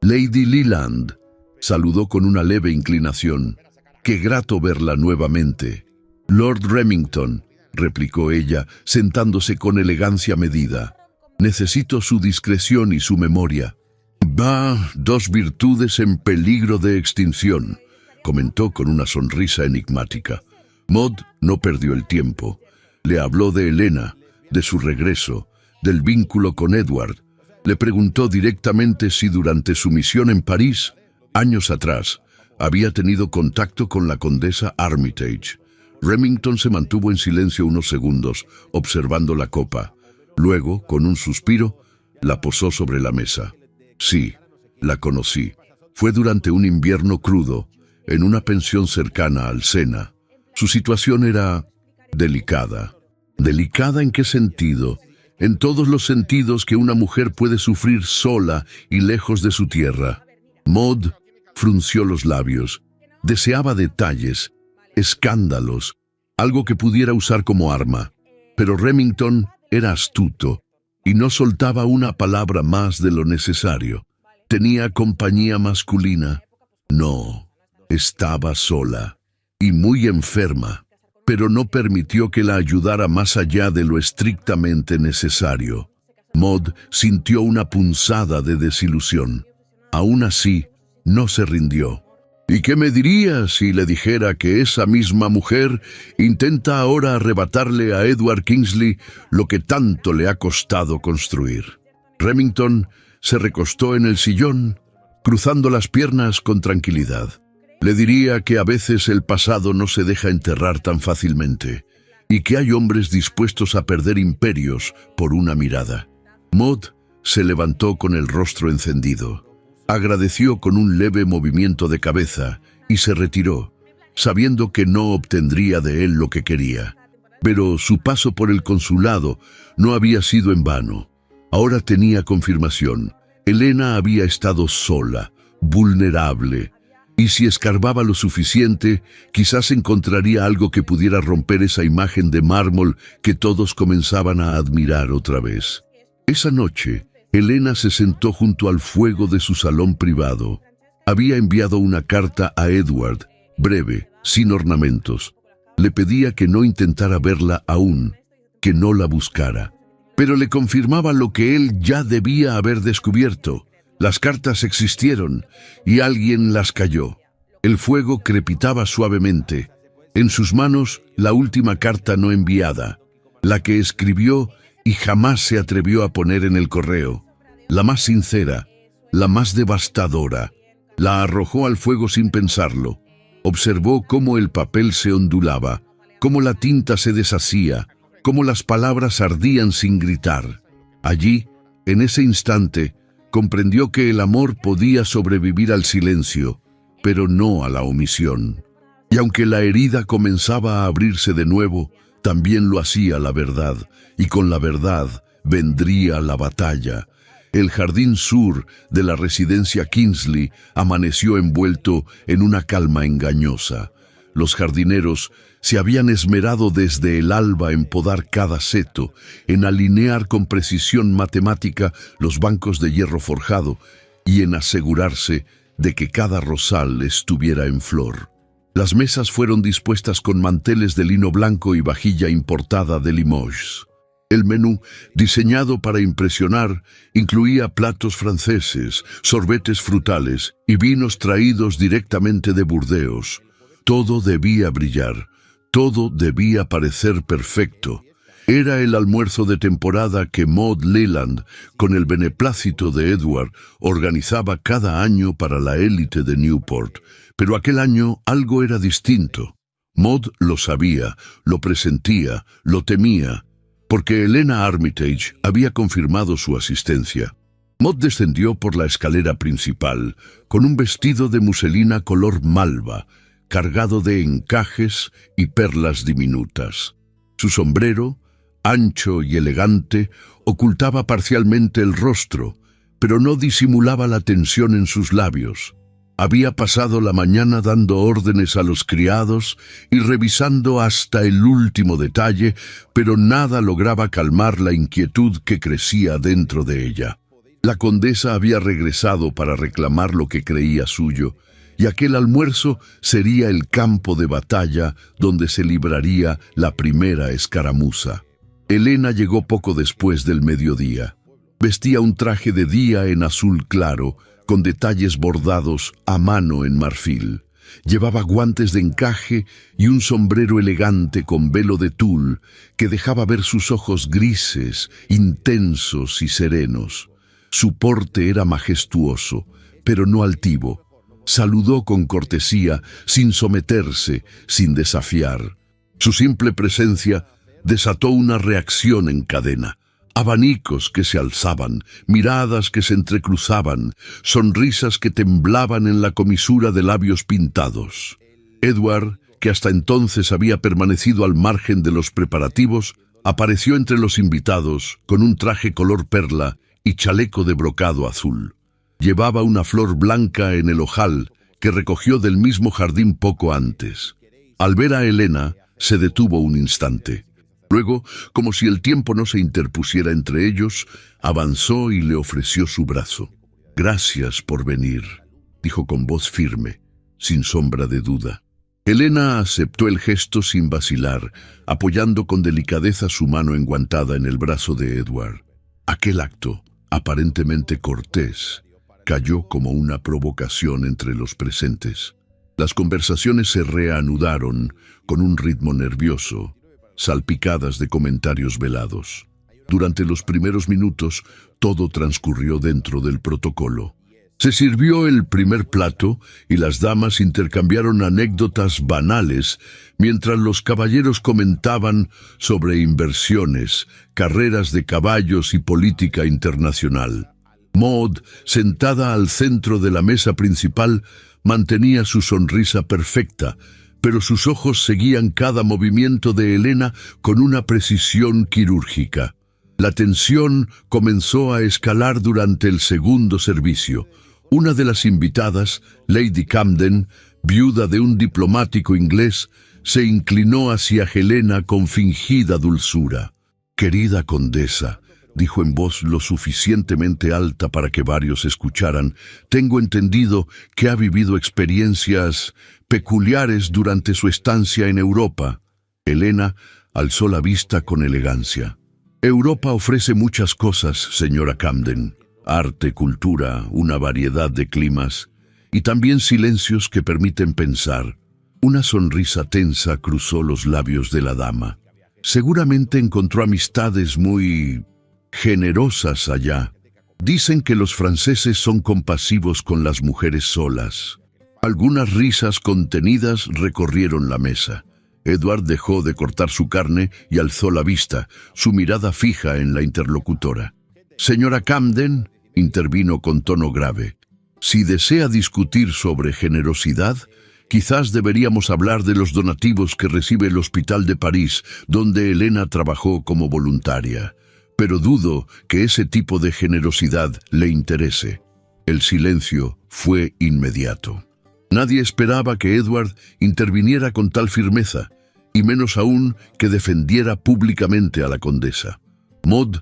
Lady Leland saludó con una leve inclinación. «Qué grato verla nuevamente». «Lord Remington», replicó ella, sentándose con elegancia medida. «Necesito su discreción y su memoria». «Bah, dos virtudes en peligro de extinción», comentó con una sonrisa enigmática. Maud no perdió el tiempo. Le habló de Helena, de su regreso, del vínculo con Edward. Le preguntó directamente si durante su misión en París, años atrás, había tenido contacto con la condesa Armitage. Remington se mantuvo en silencio unos segundos, observando la copa. Luego, con un suspiro, la posó sobre la mesa. «Sí, la conocí. Fue durante un invierno crudo, en una pensión cercana al Sena. Su situación era delicada». ¿Delicada en qué sentido? En todos los sentidos que una mujer puede sufrir sola y lejos de su tierra. Maud frunció los labios. Deseaba detalles, escándalos, algo que pudiera usar como arma. Pero Remington era astuto y no soltaba una palabra más de lo necesario. ¿Tenía compañía masculina? No, estaba sola y muy enferma, pero no permitió que la ayudara más allá de lo estrictamente necesario. Maud sintió una punzada de desilusión. Aún así, no se rindió. ¿Y qué me diría si le dijera que esa misma mujer intenta ahora arrebatarle a Edward Kingsley lo que tanto le ha costado construir? Remington se recostó en el sillón, cruzando las piernas con tranquilidad. Le diría que a veces el pasado no se deja enterrar tan fácilmente y que hay hombres dispuestos a perder imperios por una mirada. Maud se levantó con el rostro encendido. Agradeció con un leve movimiento de cabeza y se retiró, sabiendo que no obtendría de él lo que quería. Pero su paso por el consulado no había sido en vano. Ahora tenía confirmación. Helena había estado sola, vulnerable, y si escarbaba lo suficiente, quizás encontraría algo que pudiera romper esa imagen de mármol que todos comenzaban a admirar otra vez. Esa noche, Helena se sentó junto al fuego de su salón privado. Había enviado una carta a Edward, breve, sin ornamentos. Le pedía que no intentara verla aún, que no la buscara. Pero le confirmaba lo que él ya debía haber descubierto. Las cartas existieron y alguien las cayó. El fuego crepitaba suavemente. En sus manos, la última carta no enviada, la que escribió y jamás se atrevió a poner en el correo. La más sincera, la más devastadora. La arrojó al fuego sin pensarlo. Observó cómo el papel se ondulaba, cómo la tinta se deshacía, cómo las palabras ardían sin gritar. Allí, en ese instante, comprendió que el amor podía sobrevivir al silencio, pero no a la omisión. Y aunque la herida comenzaba a abrirse de nuevo, también lo hacía la verdad, y con la verdad vendría la batalla. El jardín sur de la residencia Kingsley amaneció envuelto en una calma engañosa. Los jardineros se habían esmerado desde el alba en podar cada seto, en alinear con precisión matemática los bancos de hierro forjado y en asegurarse de que cada rosal estuviera en flor. Las mesas fueron dispuestas con manteles de lino blanco y vajilla importada de Limoges. El menú, diseñado para impresionar, incluía platos franceses, sorbetes frutales y vinos traídos directamente de Burdeos. Todo debía brillar, todo debía parecer perfecto. Era el almuerzo de temporada que Maud Leland, con el beneplácito de Edward, organizaba cada año para la élite de Newport. Pero aquel año algo era distinto. Maud lo sabía, lo presentía, lo temía, porque Helena Armitage había confirmado su asistencia. Maud descendió por la escalera principal con un vestido de muselina color malva, cargado de encajes y perlas diminutas. Su sombrero, ancho y elegante, ocultaba parcialmente el rostro, pero no disimulaba la tensión en sus labios. Había pasado la mañana dando órdenes a los criados y revisando hasta el último detalle, pero nada lograba calmar la inquietud que crecía dentro de ella. La condesa había regresado para reclamar lo que creía suyo, y aquel almuerzo sería el campo de batalla donde se libraría la primera escaramuza. Helena llegó poco después del mediodía. Vestía un traje de día en azul claro, con detalles bordados a mano en marfil. Llevaba guantes de encaje y un sombrero elegante con velo de tul que dejaba ver sus ojos grises, intensos y serenos. Su porte era majestuoso, pero no altivo. Saludó con cortesía, sin someterse, sin desafiar. Su simple presencia desató una reacción en cadena. Abanicos que se alzaban, miradas que se entrecruzaban, sonrisas que temblaban en la comisura de labios pintados. Edward, que hasta entonces había permanecido al margen de los preparativos, apareció entre los invitados con un traje color perla y chaleco de brocado azul. Llevaba una flor blanca en el ojal que recogió del mismo jardín poco antes. Al ver a Helena, se detuvo un instante. Luego, como si el tiempo no se interpusiera entre ellos, avanzó y le ofreció su brazo. «Gracias por venir», dijo con voz firme, sin sombra de duda. Helena aceptó el gesto sin vacilar, apoyando con delicadeza su mano enguantada en el brazo de Edward. Aquel acto, aparentemente cortés, cayó como una provocación entre los presentes. Las conversaciones se reanudaron con un ritmo nervioso, salpicadas de comentarios velados. Durante los primeros minutos, todo transcurrió dentro del protocolo. Se sirvió el primer plato y las damas intercambiaron anécdotas banales mientras los caballeros comentaban sobre inversiones, carreras de caballos y política internacional. Maud, sentada al centro de la mesa principal, mantenía su sonrisa perfecta, pero sus ojos seguían cada movimiento de Helena con una precisión quirúrgica. La tensión comenzó a escalar durante el segundo servicio. Una de las invitadas, Lady Camden, viuda de un diplomático inglés, se inclinó hacia Helena con fingida dulzura. «Querida condesa», dijo en voz lo suficientemente alta para que varios escucharan, «tengo entendido que ha vivido experiencias peculiares durante su estancia en Europa». Helena alzó la vista con elegancia. «Europa ofrece muchas cosas, señora Camden. Arte, cultura, una variedad de climas y también silencios que permiten pensar». Una sonrisa tensa cruzó los labios de la dama. «Seguramente encontró amistades muy generosas allá. Dicen que los franceses son compasivos con las mujeres solas». Algunas risas contenidas recorrieron la mesa. Edward dejó de cortar su carne y alzó la vista, su mirada fija en la interlocutora. «Señora Camden», intervino con tono grave, «si desea discutir sobre generosidad, quizás deberíamos hablar de los donativos que recibe el Hospital de París, donde Helena trabajó como voluntaria. Pero dudo que ese tipo de generosidad le interese». El silencio fue inmediato. Nadie esperaba que Edward interviniera con tal firmeza, y menos aún que defendiera públicamente a la condesa. Maud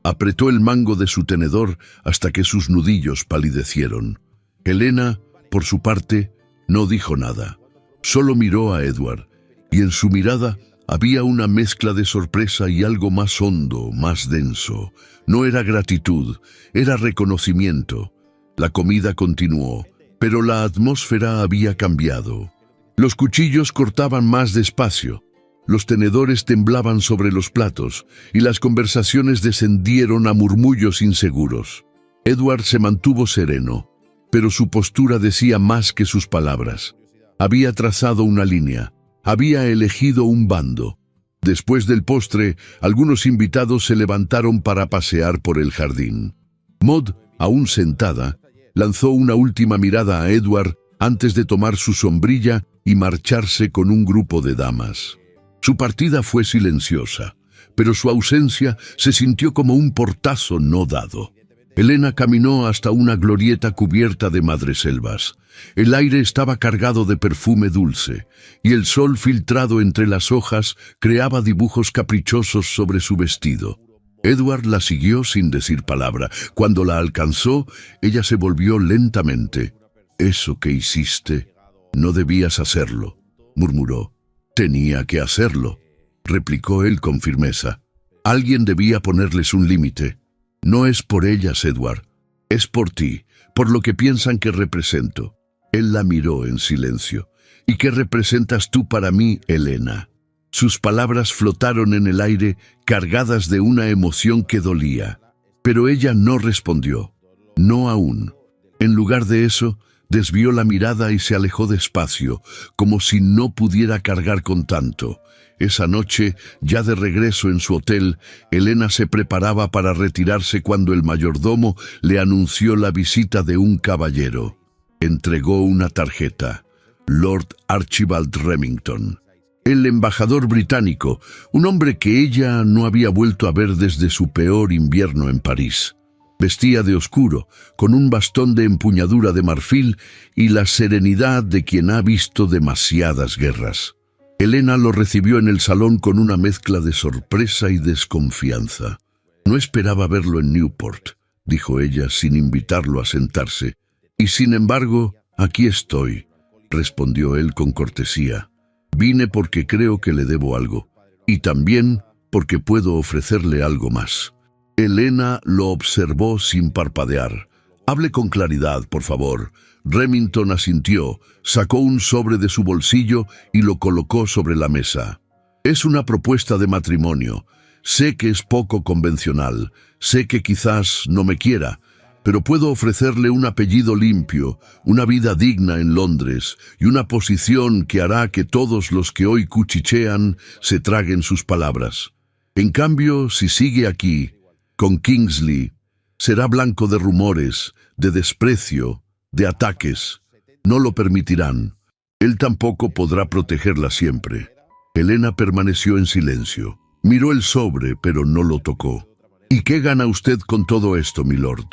apretó el mango de su tenedor hasta que sus nudillos palidecieron. Helena, por su parte, no dijo nada. Solo miró a Edward, y en su mirada había una mezcla de sorpresa y algo más hondo, más denso. No era gratitud, era reconocimiento. La comida continuó, pero la atmósfera había cambiado. Los cuchillos cortaban más despacio, los tenedores temblaban sobre los platos y las conversaciones descendieron a murmullos inseguros. Edward se mantuvo sereno, pero su postura decía más que sus palabras. Había trazado una línea, había elegido un bando. Después del postre, algunos invitados se levantaron para pasear por el jardín. Maud Aún sentada, lanzó una última mirada a Edward antes de tomar su sombrilla y marcharse con un grupo de damas. Su partida fue silenciosa, pero su ausencia se sintió como un portazo no dado. Elena caminó hasta una glorieta cubierta de madreselvas. El aire estaba cargado de perfume dulce, y el sol filtrado entre las hojas creaba dibujos caprichosos sobre su vestido. Edward la siguió sin decir palabra. Cuando la alcanzó, ella se volvió lentamente. «Eso que hiciste, no debías hacerlo», murmuró. «Tenía que hacerlo», replicó él con firmeza. «Alguien debía ponerles un límite. No es por ellas, Edward. Es por ti, por lo que piensan que represento». Él la miró en silencio. «¿Y qué representas tú para mí, Elena?». Sus palabras flotaron en el aire, cargadas de una emoción que dolía. Pero ella no respondió. No aún. En lugar de eso, desvió la mirada y se alejó despacio, como si no pudiera cargar con tanto. Esa noche, ya de regreso en su hotel, Elena se preparaba para retirarse cuando el mayordomo le anunció la visita de un caballero. Entregó una tarjeta. Lord Archibald Remington. El embajador británico, un hombre que ella no había vuelto a ver desde su peor invierno en París. Vestía de oscuro, con un bastón de empuñadura de marfil y la serenidad de quien ha visto demasiadas guerras. Elena lo recibió en el salón con una mezcla de sorpresa y desconfianza. «No esperaba verlo en Newport», dijo ella sin invitarlo a sentarse. «Y sin embargo, aquí estoy», respondió él con cortesía. «Vine porque creo que le debo algo, y también porque puedo ofrecerle algo más». Elena lo observó sin parpadear. «Hable con claridad, por favor». Remington asintió, sacó un sobre de su bolsillo y lo colocó sobre la mesa. «Es una propuesta de matrimonio. Sé que es poco convencional, sé que quizás no me quiera, pero puedo ofrecerle un apellido limpio, una vida digna en Londres y una posición que hará que todos los que hoy cuchichean se traguen sus palabras. En cambio, si sigue aquí, con Kingsley, será blanco de rumores, de desprecio, de ataques. No lo permitirán. Él tampoco podrá protegerla siempre». Elena permaneció en silencio. Miró el sobre, pero no lo tocó. «¿Y qué gana usted con todo esto, milord?».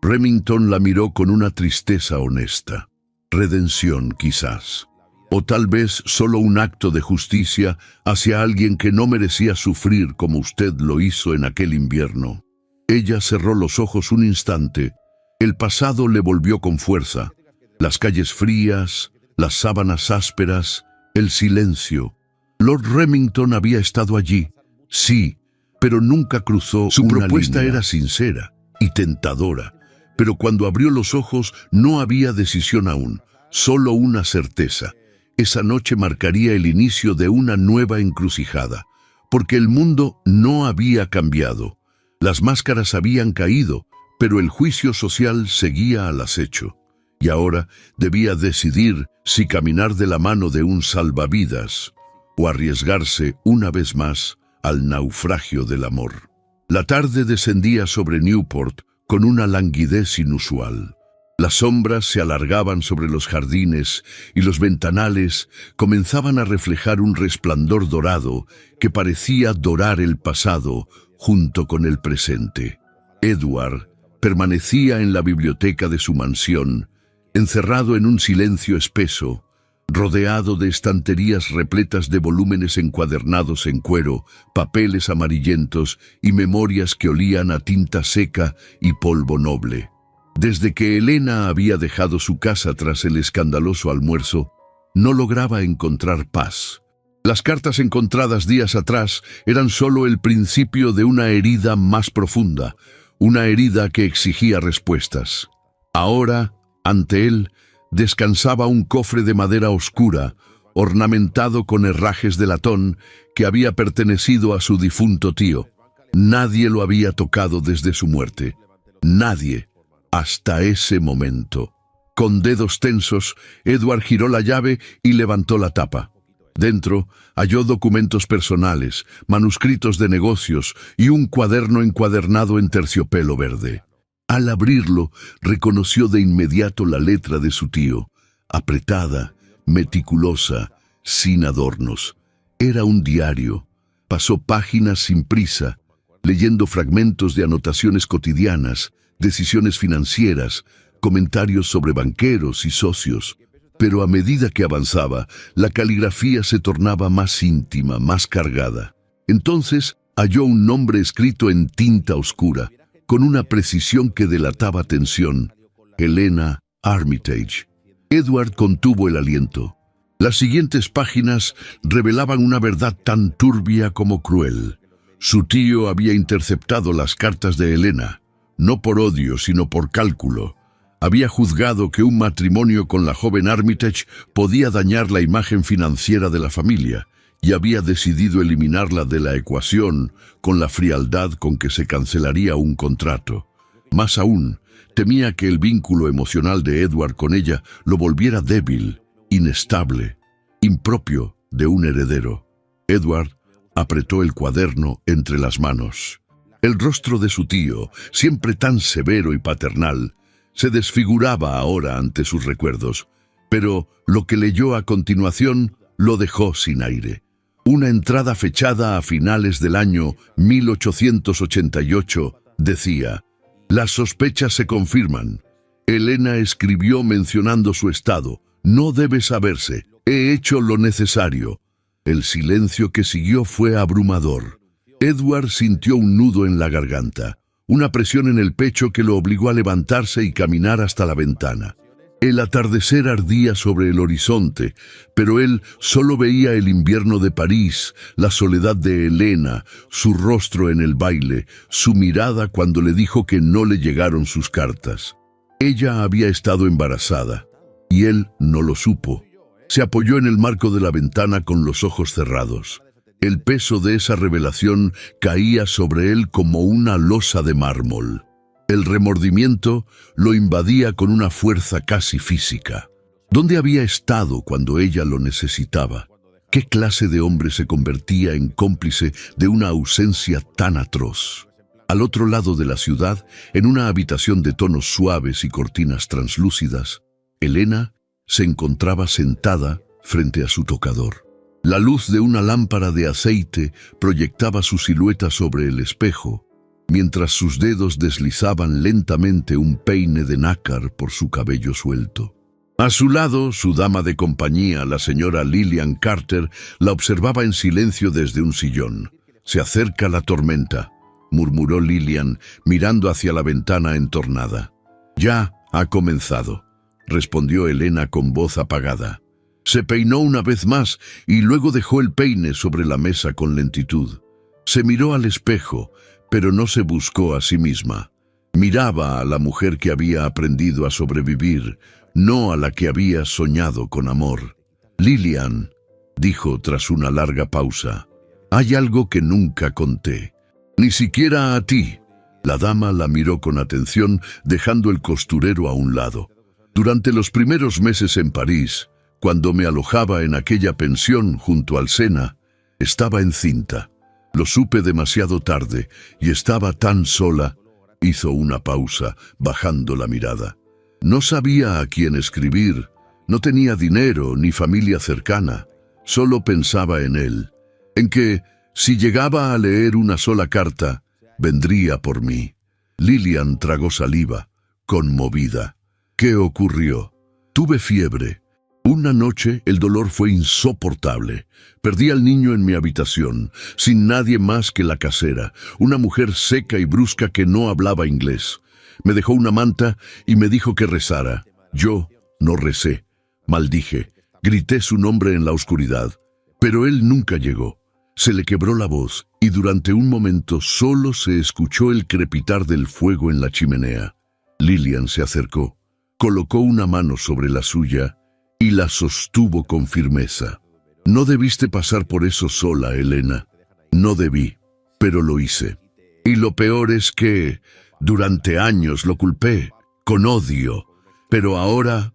Remington la miró con una tristeza honesta. «Redención, quizás. O tal vez solo un acto de justicia hacia alguien que no merecía sufrir como usted lo hizo en aquel invierno». Ella cerró los ojos un instante. El pasado le volvió con fuerza. Las calles frías, las sábanas ásperas, el silencio. Lord Remington había estado allí, sí, pero nunca cruzó su propuesta. Era sincera y tentadora. Pero cuando abrió los ojos no había decisión aún, solo una certeza. Esa noche marcaría el inicio de una nueva encrucijada, porque el mundo no había cambiado. Las máscaras habían caído, pero el juicio social seguía al acecho. Y ahora debía decidir si caminar de la mano de un salvavidas o arriesgarse una vez más al naufragio del amor. La tarde descendía sobre Newport con una languidez inusual. Las sombras se alargaban sobre los jardines y los ventanales comenzaban a reflejar un resplandor dorado que parecía dorar el pasado junto con el presente. Edward permanecía en la biblioteca de su mansión, encerrado en un silencio espeso, rodeado de estanterías repletas de volúmenes encuadernados en cuero, papeles amarillentos y memorias que olían a tinta seca y polvo noble. Desde que Elena había dejado su casa tras el escandaloso almuerzo, no lograba encontrar paz. Las cartas encontradas días atrás eran solo el principio de una herida más profunda, una herida que exigía respuestas. Ahora, ante él, descansaba un cofre de madera oscura, ornamentado con herrajes de latón que había pertenecido a su difunto tío. Nadie lo había tocado desde su muerte. Nadie, hasta ese momento. Con dedos tensos, Edward giró la llave y levantó la tapa. Dentro halló documentos personales, manuscritos de negocios y un cuaderno encuadernado en terciopelo verde. Al abrirlo, reconoció de inmediato la letra de su tío, apretada, meticulosa, sin adornos. Era un diario. Pasó páginas sin prisa, leyendo fragmentos de anotaciones cotidianas, decisiones financieras, comentarios sobre banqueros y socios. Pero a medida que avanzaba, la caligrafía se tornaba más íntima, más cargada. Entonces halló un nombre escrito en tinta oscura, con una precisión que delataba tensión: Helena Armitage. Edward contuvo el aliento. Las siguientes páginas revelaban una verdad tan turbia como cruel. Su tío había interceptado las cartas de Helena, no por odio, sino por cálculo. Había juzgado que un matrimonio con la joven Armitage podía dañar la imagen financiera de la familia, y había decidido eliminarla de la ecuación con la frialdad con que se cancelaría un contrato. Más aún, temía que el vínculo emocional de Edward con ella lo volviera débil, inestable, impropio de un heredero. Edward apretó el cuaderno entre las manos. El rostro de su tío, siempre tan severo y paternal, se desfiguraba ahora ante sus recuerdos, pero lo que leyó a continuación lo dejó sin aire. Una entrada fechada a finales del año 1888 decía: «Las sospechas se confirman. Helena escribió mencionando su estado. No debe saberse. He hecho lo necesario». El silencio que siguió fue abrumador. Edward sintió un nudo en la garganta, una presión en el pecho que lo obligó a levantarse y caminar hasta la ventana. El atardecer ardía sobre el horizonte, pero él solo veía el invierno de París, la soledad de Helena, su rostro en el baile, su mirada cuando le dijo que no le llegaron sus cartas. Ella había estado embarazada, y él no lo supo. Se apoyó en el marco de la ventana con los ojos cerrados. El peso de esa revelación caía sobre él como una losa de mármol. El remordimiento lo invadía con una fuerza casi física. ¿Dónde había estado cuando ella lo necesitaba? ¿Qué clase de hombre se convertía en cómplice de una ausencia tan atroz? Al otro lado de la ciudad, en una habitación de tonos suaves y cortinas translúcidas, Helena se encontraba sentada frente a su tocador. La luz de una lámpara de aceite proyectaba su silueta sobre el espejo, mientras sus dedos deslizaban lentamente un peine de nácar por su cabello suelto. A su lado, su dama de compañía, la señora Lillian Carter, la observaba en silencio desde un sillón. «Se acerca la tormenta», murmuró Lillian, mirando hacia la ventana entornada. «Ya ha comenzado», respondió Helena con voz apagada. Se peinó una vez más y luego dejó el peine sobre la mesa con lentitud. Se miró al espejo, pero no se buscó a sí misma. Miraba a la mujer que había aprendido a sobrevivir, no a la que había soñado con amor. «Lillian», dijo tras una larga pausa, «hay algo que nunca conté. Ni siquiera a ti». La dama la miró con atención, dejando el costurero a un lado. «Durante los primeros meses en París, cuando me alojaba en aquella pensión junto al Sena, estaba encinta. Lo supe demasiado tarde y estaba tan sola». Hizo una pausa, bajando la mirada. «No sabía a quién escribir, no tenía dinero ni familia cercana. Solo pensaba en él, en que, si llegaba a leer una sola carta, vendría por mí». Lillian tragó saliva, conmovida. «¿Qué ocurrió?» «Tuve fiebre. Una noche el dolor fue insoportable. Perdí al niño en mi habitación, sin nadie más que la casera, una mujer seca y brusca que no hablaba inglés. Me dejó una manta y me dijo que rezara. Yo no recé. Maldije. Grité su nombre en la oscuridad. Pero él nunca llegó. Se le quebró la voz y durante un momento solo se escuchó el crepitar del fuego en la chimenea. Lillian se acercó, colocó una mano sobre la suya y la sostuvo con firmeza. «No debiste pasar por eso sola, Helena. No debí, pero lo hice. Y lo peor es que durante años lo culpé, con odio. Pero ahora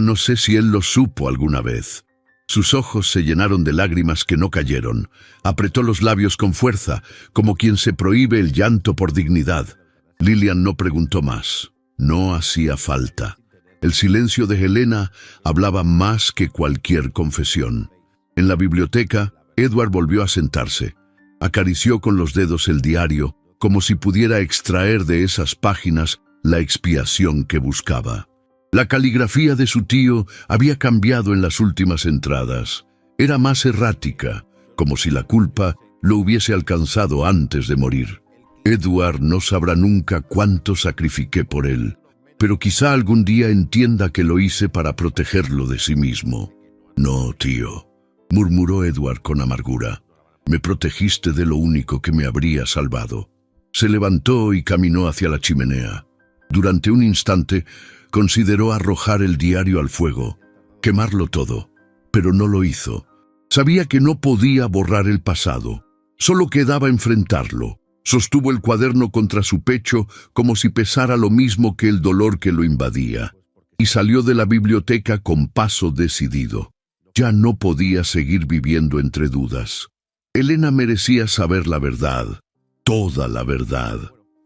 no sé si él lo supo alguna vez». Sus ojos se llenaron de lágrimas que no cayeron. Apretó los labios con fuerza, como quien se prohíbe el llanto por dignidad. Lillian no preguntó más. No hacía falta. El silencio de Helena hablaba más que cualquier confesión. En la biblioteca, Edward volvió a sentarse. Acarició con los dedos el diario, como si pudiera extraer de esas páginas la expiación que buscaba. La caligrafía de su tío había cambiado en las últimas entradas. Era más errática, como si la culpa lo hubiese alcanzado antes de morir. Edward no sabrá nunca cuánto sacrifiqué por él, pero quizá algún día entienda que lo hice para protegerlo de sí mismo. No, tío, murmuró Edward con amargura. Me protegiste de lo único que me habría salvado. Se levantó y caminó hacia la chimenea. Durante un instante, consideró arrojar el diario al fuego, quemarlo todo, pero no lo hizo. Sabía que no podía borrar el pasado, solo quedaba enfrentarlo. Sostuvo el cuaderno contra su pecho como si pesara lo mismo que el dolor que lo invadía, y salió de la biblioteca con paso decidido. Ya no podía seguir viviendo entre dudas. Helena merecía saber la verdad, toda la verdad.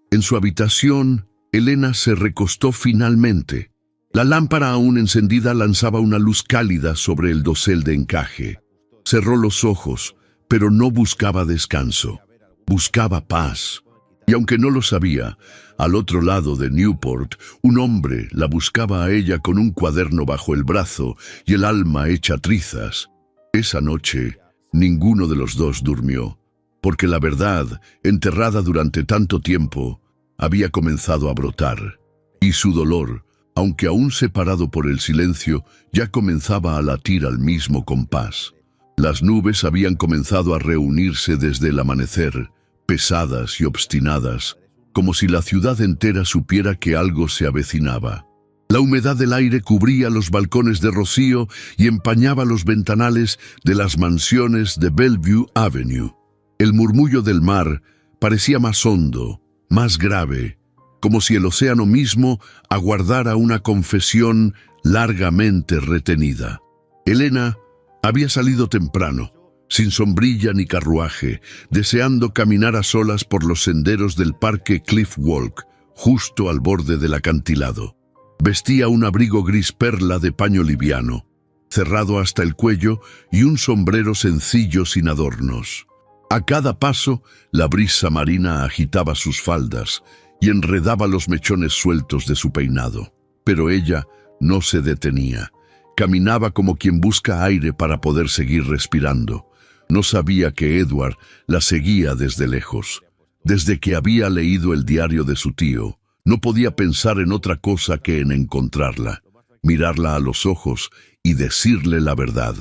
En su habitación, Helena se recostó finalmente. La lámpara aún encendida lanzaba una luz cálida sobre el dosel de encaje. Cerró los ojos, pero no buscaba descanso. Buscaba paz. Y aunque no lo sabía, al otro lado de Newport, un hombre la buscaba a ella con un cuaderno bajo el brazo y el alma hecha trizas. Esa noche, ninguno de los dos durmió, porque la verdad, enterrada durante tanto tiempo, había comenzado a brotar, y su dolor, aunque aún separado por el silencio, ya comenzaba a latir al mismo compás. Las nubes habían comenzado a reunirse desde el amanecer, pesadas y obstinadas, como si la ciudad entera supiera que algo se avecinaba. La humedad del aire cubría los balcones de rocío y empañaba los ventanales de las mansiones de Bellevue Avenue. El murmullo del mar parecía más hondo, más grave, como si el océano mismo aguardara una confesión largamente retenida. Helena había salido temprano, sin sombrilla ni carruaje, deseando caminar a solas por los senderos del parque Cliff Walk, justo al borde del acantilado. Vestía un abrigo gris perla de paño liviano, cerrado hasta el cuello, y un sombrero sencillo sin adornos. A cada paso, la brisa marina agitaba sus faldas y enredaba los mechones sueltos de su peinado. Pero ella no se detenía. Caminaba como quien busca aire para poder seguir respirando. No sabía que Edward la seguía desde lejos. Desde que había leído el diario de su tío, no podía pensar en otra cosa que en encontrarla, mirarla a los ojos y decirle la verdad.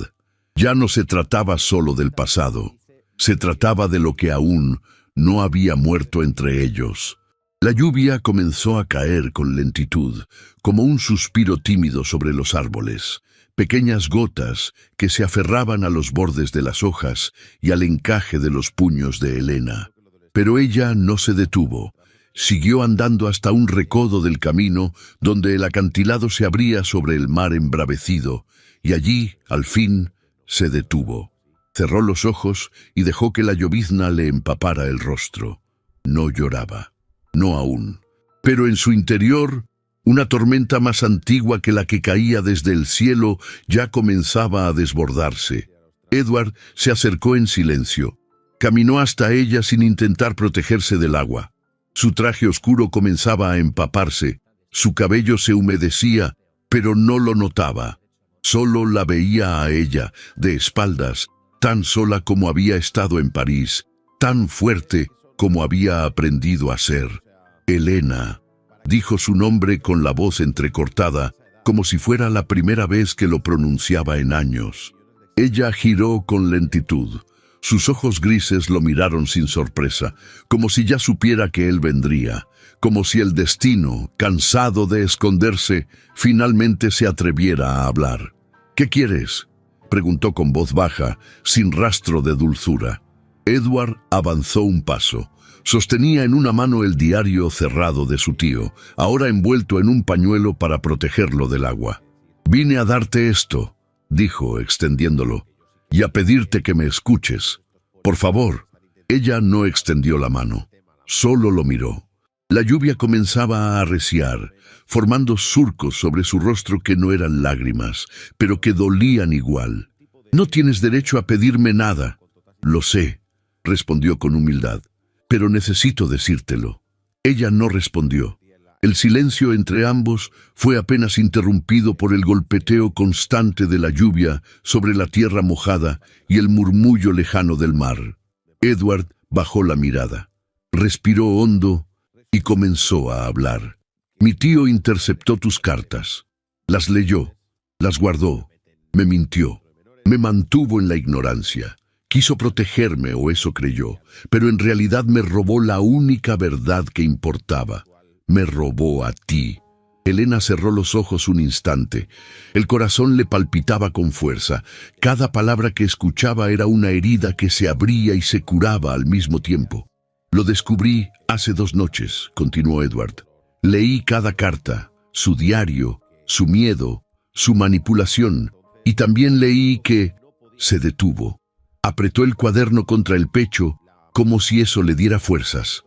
Ya no se trataba solo del pasado. Se trataba de lo que aún no había muerto entre ellos. La lluvia comenzó a caer con lentitud, como un suspiro tímido sobre los árboles. Pequeñas gotas que se aferraban a los bordes de las hojas y al encaje de los puños de Helena. Pero ella no se detuvo. Siguió andando hasta un recodo del camino donde el acantilado se abría sobre el mar embravecido, y allí, al fin, se detuvo. Cerró los ojos y dejó que la llovizna le empapara el rostro. No lloraba, no aún. Pero en su interior, una tormenta más antigua que la que caía desde el cielo ya comenzaba a desbordarse. Edward se acercó en silencio. Caminó hasta ella sin intentar protegerse del agua. Su traje oscuro comenzaba a empaparse. Su cabello se humedecía, pero no lo notaba. Solo la veía a ella, de espaldas, tan sola como había estado en París, tan fuerte como había aprendido a ser. Helena, dijo su nombre con la voz entrecortada, como si fuera la primera vez que lo pronunciaba en años. Ella giró con lentitud. Sus ojos grises lo miraron sin sorpresa, como si ya supiera que él vendría, como si el destino, cansado de esconderse, finalmente se atreviera a hablar. «¿Qué quieres?», preguntó con voz baja, sin rastro de dulzura. Edward avanzó un paso. Sostenía en una mano el diario cerrado de su tío, ahora envuelto en un pañuelo para protegerlo del agua. «Vine a darte esto», dijo, extendiéndolo, «y a pedirte que me escuches. Por favor». Ella no extendió la mano, solo lo miró. La lluvia comenzaba a arreciar, formando surcos sobre su rostro que no eran lágrimas, pero que dolían igual. «No tienes derecho a pedirme nada». «Lo sé», respondió con humildad, «pero necesito decírtelo». Ella no respondió. El silencio entre ambos fue apenas interrumpido por el golpeteo constante de la lluvia sobre la tierra mojada y el murmullo lejano del mar. Edward bajó la mirada, respiró hondo y comenzó a hablar. «Mi tío interceptó tus cartas. Las leyó, las guardó, me mintió, me mantuvo en la ignorancia. Quiso protegerme, o eso creyó, pero en realidad me robó la única verdad que importaba. Me robó a ti». Elena cerró los ojos un instante. El corazón le palpitaba con fuerza. Cada palabra que escuchaba era una herida que se abría y se curaba al mismo tiempo. «Lo descubrí hace 2 noches», continuó Edward. «Leí cada carta, su diario, su miedo, su manipulación, y también leí que...» Se detuvo. Apretó el cuaderno contra el pecho, como si eso le diera fuerzas.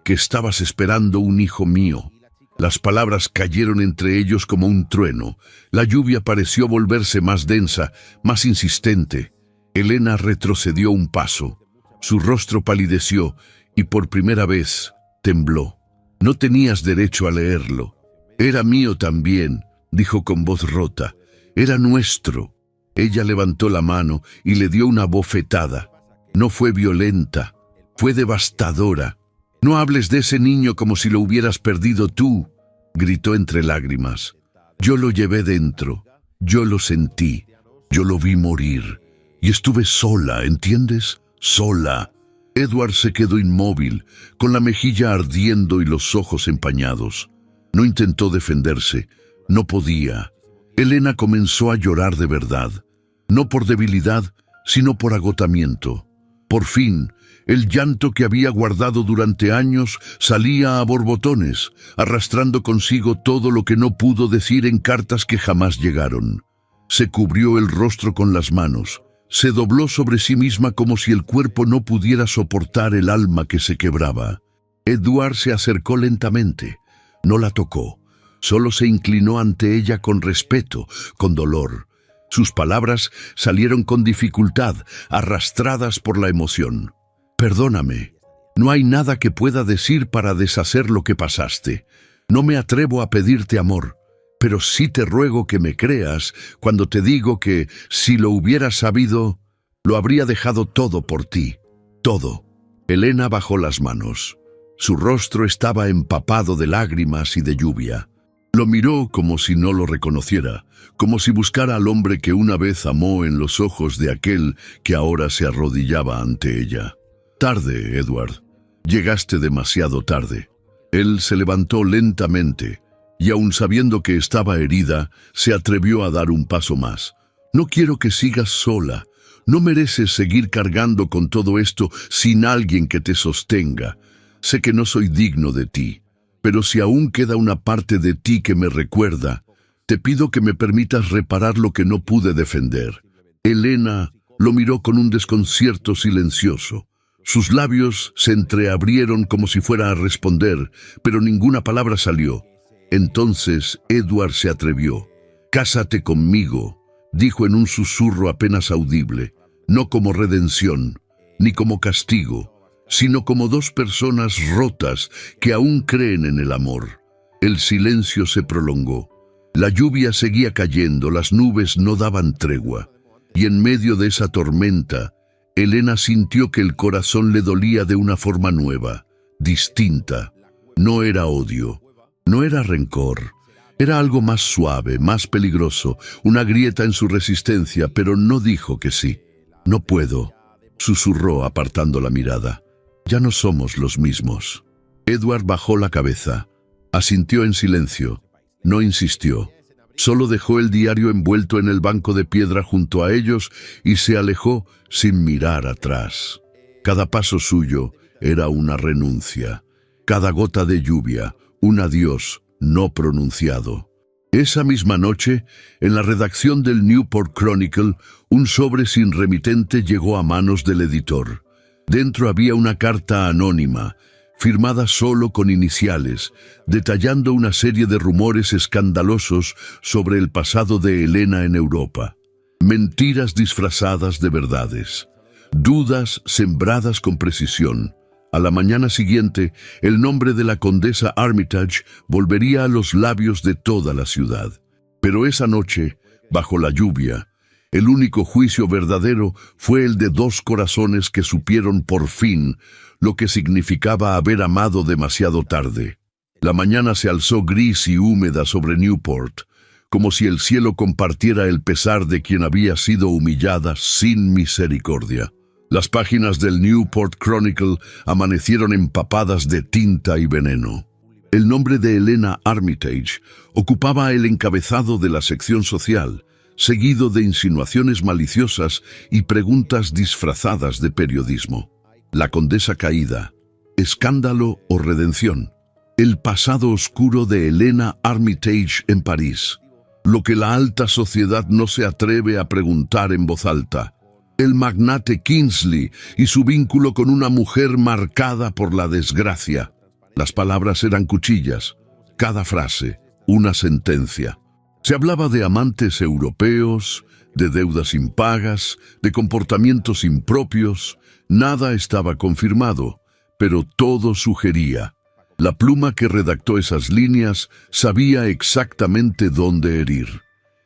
«Que estabas esperando un hijo mío». Las palabras cayeron entre ellos como un trueno. La lluvia pareció volverse más densa, más insistente. Elena retrocedió un paso. Su rostro palideció y por primera vez tembló. «No tenías derecho a leerlo». «Era mío también», dijo con voz rota. «Era nuestro». Ella levantó la mano y le dio una bofetada. No fue violenta, fue devastadora. «No hables de ese niño como si lo hubieras perdido tú», gritó entre lágrimas. «Yo lo llevé dentro, yo lo sentí, yo lo vi morir. Y estuve sola, ¿entiendes? Sola». Edward se quedó inmóvil, con la mejilla ardiendo y los ojos empañados. No intentó defenderse, no podía. Elena comenzó a llorar de verdad, no por debilidad, sino por agotamiento. Por fin, el llanto que había guardado durante años salía a borbotones, arrastrando consigo todo lo que no pudo decir en cartas que jamás llegaron. Se cubrió el rostro con las manos, se dobló sobre sí misma como si el cuerpo no pudiera soportar el alma que se quebraba. Edward se acercó lentamente, no la tocó, solo se inclinó ante ella con respeto, con dolor. Sus palabras salieron con dificultad, arrastradas por la emoción. «Perdóname, no hay nada que pueda decir para deshacer lo que pasaste. No me atrevo a pedirte amor, pero sí te ruego que me creas cuando te digo que, si lo hubieras sabido, lo habría dejado todo por ti, todo». Elena bajó las manos. Su rostro estaba empapado de lágrimas y de lluvia. Lo miró como si no lo reconociera, como si buscara al hombre que una vez amó en los ojos de aquel que ahora se arrodillaba ante ella. «Tarde, Edward. Llegaste demasiado tarde». Él se levantó lentamente, y aun sabiendo que estaba herida, se atrevió a dar un paso más. «No quiero que sigas sola. No mereces seguir cargando con todo esto sin alguien que te sostenga. Sé que no soy digno de ti, pero si aún queda una parte de ti que me recuerda, te pido que me permitas reparar lo que no pude defender». Elena lo miró con un desconcierto silencioso. Sus labios se entreabrieron como si fuera a responder, pero ninguna palabra salió. Entonces Edward se atrevió. «Cásate conmigo», dijo en un susurro apenas audible, «no como redención, ni como castigo, sino como 2 personas rotas que aún creen en el amor». El silencio se prolongó. La lluvia seguía cayendo, las nubes no daban tregua, y en medio de esa tormenta, Elena sintió que el corazón le dolía de una forma nueva, distinta. No era odio, no era rencor, era algo más suave, más peligroso, una grieta en su resistencia, pero no dijo que sí. «No puedo», susurró apartando la mirada. «Ya no somos los mismos». Edward bajó la cabeza, asintió en silencio, no insistió. Solo dejó el diario envuelto en el banco de piedra junto a ellos y se alejó sin mirar atrás. Cada paso suyo era una renuncia, cada gota de lluvia, un adiós no pronunciado. Esa misma noche, en la redacción del Newport Chronicle, un sobre sin remitente llegó a manos del editor. Dentro había una carta anónima, firmada solo con iniciales, detallando una serie de rumores escandalosos sobre el pasado de Helena en Europa. Mentiras disfrazadas de verdades. Dudas sembradas con precisión. A la mañana siguiente, el nombre de la condesa Armitage volvería a los labios de toda la ciudad. Pero esa noche, bajo la lluvia, el único juicio verdadero fue el de dos corazones que supieron por fin lo que significaba haber amado demasiado tarde. La mañana se alzó gris y húmeda sobre Newport, como si el cielo compartiera el pesar de quien había sido humillada sin misericordia. Las páginas del Newport Chronicle amanecieron empapadas de tinta y veneno. El nombre de Helena Armitage ocupaba el encabezado de la sección social, seguido de insinuaciones maliciosas y preguntas disfrazadas de periodismo. La condesa caída, escándalo o redención. El pasado oscuro de Helena Armitage en París. Lo que la alta sociedad no se atreve a preguntar en voz alta. El magnate Kingsley y su vínculo con una mujer marcada por la desgracia. Las palabras eran cuchillas, cada frase, una sentencia. Se hablaba de amantes europeos, de deudas impagas, de comportamientos impropios. Nada estaba confirmado, pero todo sugería. La pluma que redactó esas líneas sabía exactamente dónde herir.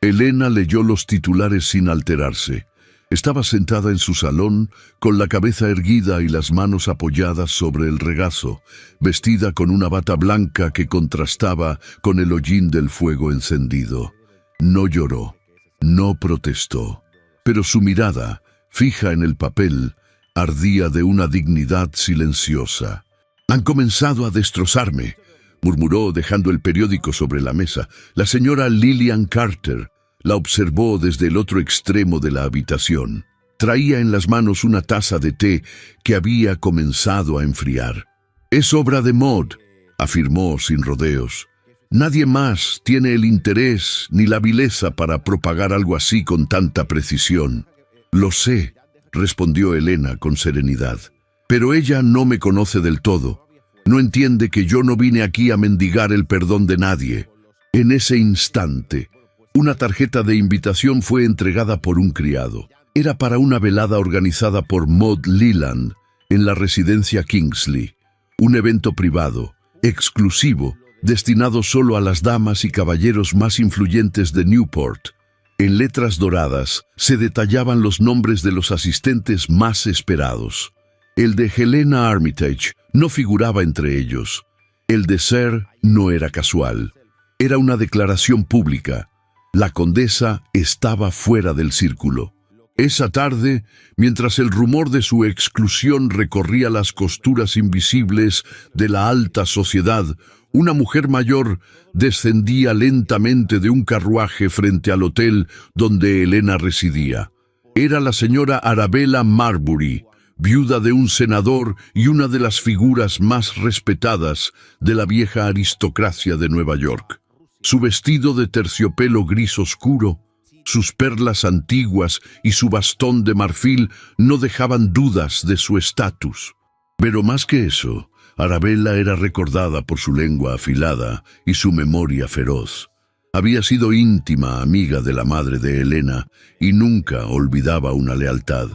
Helena leyó los titulares sin alterarse. Estaba sentada en su salón, con la cabeza erguida y las manos apoyadas sobre el regazo, vestida con una bata blanca que contrastaba con el hollín del fuego encendido. No lloró, no protestó, pero su mirada, fija en el papel, ardía de una dignidad silenciosa. «Han comenzado a destrozarme», murmuró dejando el periódico sobre la mesa. La señora Lillian Carter la observó desde el otro extremo de la habitación. Traía en las manos una taza de té que había comenzado a enfriar. «Es obra de Maud», afirmó sin rodeos. «Nadie más tiene el interés ni la vileza para propagar algo así con tanta precisión». «Lo sé», respondió Helena con serenidad. «Pero ella no me conoce del todo. No entiende que yo no vine aquí a mendigar el perdón de nadie». En ese instante, una tarjeta de invitación fue entregada por un criado. Era para una velada organizada por Maud Leland en la residencia Kingsley. Un evento privado, exclusivo, destinado solo a las damas y caballeros más influyentes de Newport. En letras doradas se detallaban los nombres de los asistentes más esperados. El de Helena Armitage no figuraba entre ellos. El de Sir no era casual. Era una declaración pública. La condesa estaba fuera del círculo. Esa tarde, mientras el rumor de su exclusión recorría las costuras invisibles de la alta sociedad, una mujer mayor descendía lentamente de un carruaje frente al hotel donde Helena residía. Era la señora Arabella Marbury, viuda de un senador y una de las figuras más respetadas de la vieja aristocracia de Nueva York. Su vestido de terciopelo gris oscuro, sus perlas antiguas y su bastón de marfil no dejaban dudas de su estatus. Pero más que eso, Arabella era recordada por su lengua afilada y su memoria feroz. Había sido íntima amiga de la madre de Helena y nunca olvidaba una lealtad.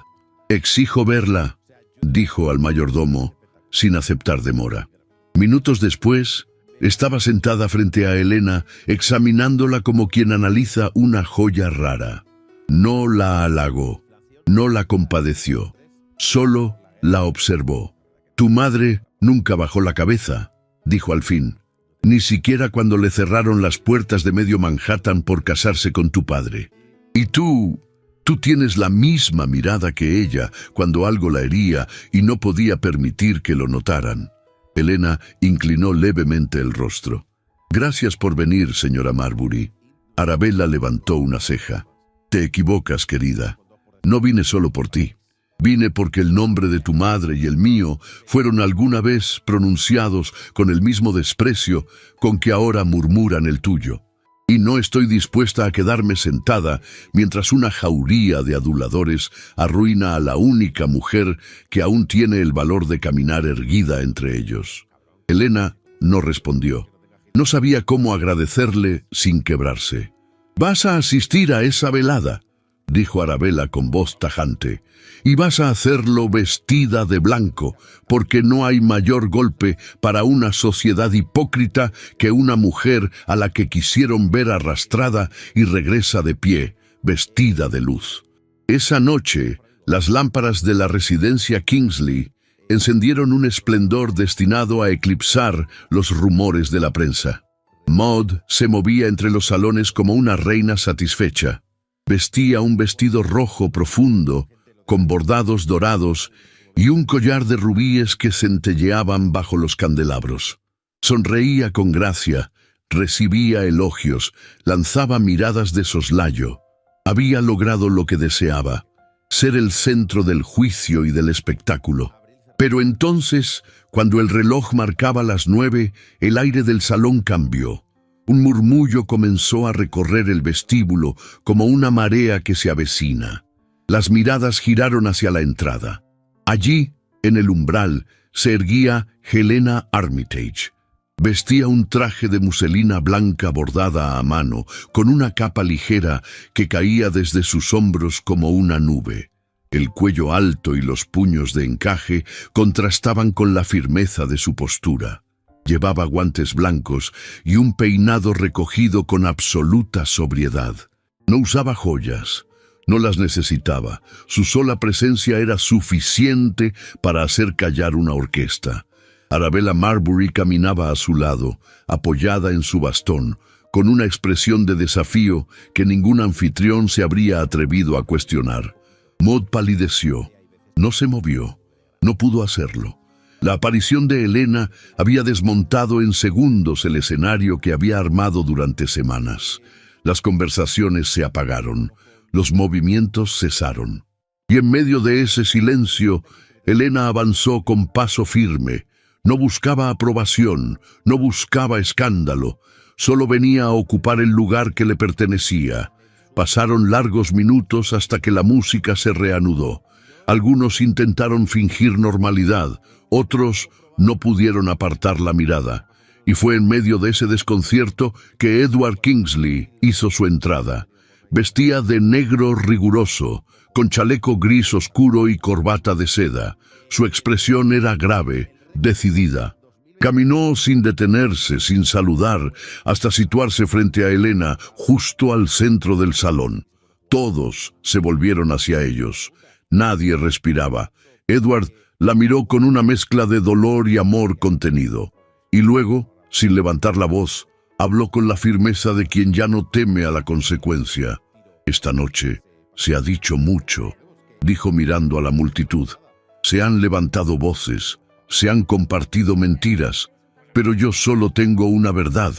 «Exijo verla», dijo al mayordomo, sin aceptar demora. Minutos después, estaba sentada frente a Helena, examinándola como quien analiza una joya rara. No la halagó, no la compadeció, solo la observó. «Tu madre nunca bajó la cabeza», dijo al fin, «ni siquiera cuando le cerraron las puertas de medio Manhattan por casarse con tu padre. Y tú tienes la misma mirada que ella cuando algo la hería y no podía permitir que lo notaran». Helena inclinó levemente el rostro. «Gracias por venir, señora Marbury». Arabella levantó una ceja. «Te equivocas, querida. No vine solo por ti. Vine porque el nombre de tu madre y el mío fueron alguna vez pronunciados con el mismo desprecio con que ahora murmuran el tuyo. Y no estoy dispuesta a quedarme sentada mientras una jauría de aduladores arruina a la única mujer que aún tiene el valor de caminar erguida entre ellos». Helena no respondió. No sabía cómo agradecerle sin quebrarse. «Vas a asistir a esa velada», dijo Arabella con voz tajante, «y vas a hacerlo vestida de blanco, porque no hay mayor golpe para una sociedad hipócrita que una mujer a la que quisieron ver arrastrada y regresa de pie, vestida de luz». Esa noche, las lámparas de la residencia Kingsley encendieron un esplendor destinado a eclipsar los rumores de la prensa. Maud se movía entre los salones como una reina satisfecha. Vestía un vestido rojo profundo, con bordados dorados y un collar de rubíes que centelleaban bajo los candelabros. Sonreía con gracia, recibía elogios, lanzaba miradas de soslayo. Había logrado lo que deseaba, ser el centro del juicio y del espectáculo. Pero entonces, cuando el reloj marcaba las 9, el aire del salón cambió. Un murmullo comenzó a recorrer el vestíbulo como una marea que se avecina. Las miradas giraron hacia la entrada. Allí, en el umbral, se erguía Helena Armitage. Vestía un traje de muselina blanca bordada a mano, con una capa ligera que caía desde sus hombros como una nube. El cuello alto y los puños de encaje contrastaban con la firmeza de su postura. Llevaba guantes blancos y un peinado recogido con absoluta sobriedad. No usaba joyas, no las necesitaba. Su sola presencia era suficiente para hacer callar una orquesta. Arabella Marbury caminaba a su lado, apoyada en su bastón, con una expresión de desafío que ningún anfitrión se habría atrevido a cuestionar. Maud palideció. No se movió. No pudo hacerlo. La aparición de Helena había desmontado en segundos el escenario que había armado durante semanas. Las conversaciones se apagaron. Los movimientos cesaron. Y en medio de ese silencio, Helena avanzó con paso firme. No buscaba aprobación, no buscaba escándalo. Solo venía a ocupar el lugar que le pertenecía. Pasaron largos minutos hasta que la música se reanudó. Algunos intentaron fingir normalidad, otros no pudieron apartar la mirada. Y fue en medio de ese desconcierto que Edward Kingsley hizo su entrada. Vestía de negro riguroso, con chaleco gris oscuro y corbata de seda. Su expresión era grave, decidida. Caminó sin detenerse, sin saludar, hasta situarse frente a Helena, justo al centro del salón. Todos se volvieron hacia ellos. Nadie respiraba. Edward la miró con una mezcla de dolor y amor contenido. Y luego, sin levantar la voz, habló con la firmeza de quien ya no teme a la consecuencia. «Esta noche se ha dicho mucho», dijo mirando a la multitud. «Se han levantado voces. Se han compartido mentiras, pero yo solo tengo una verdad.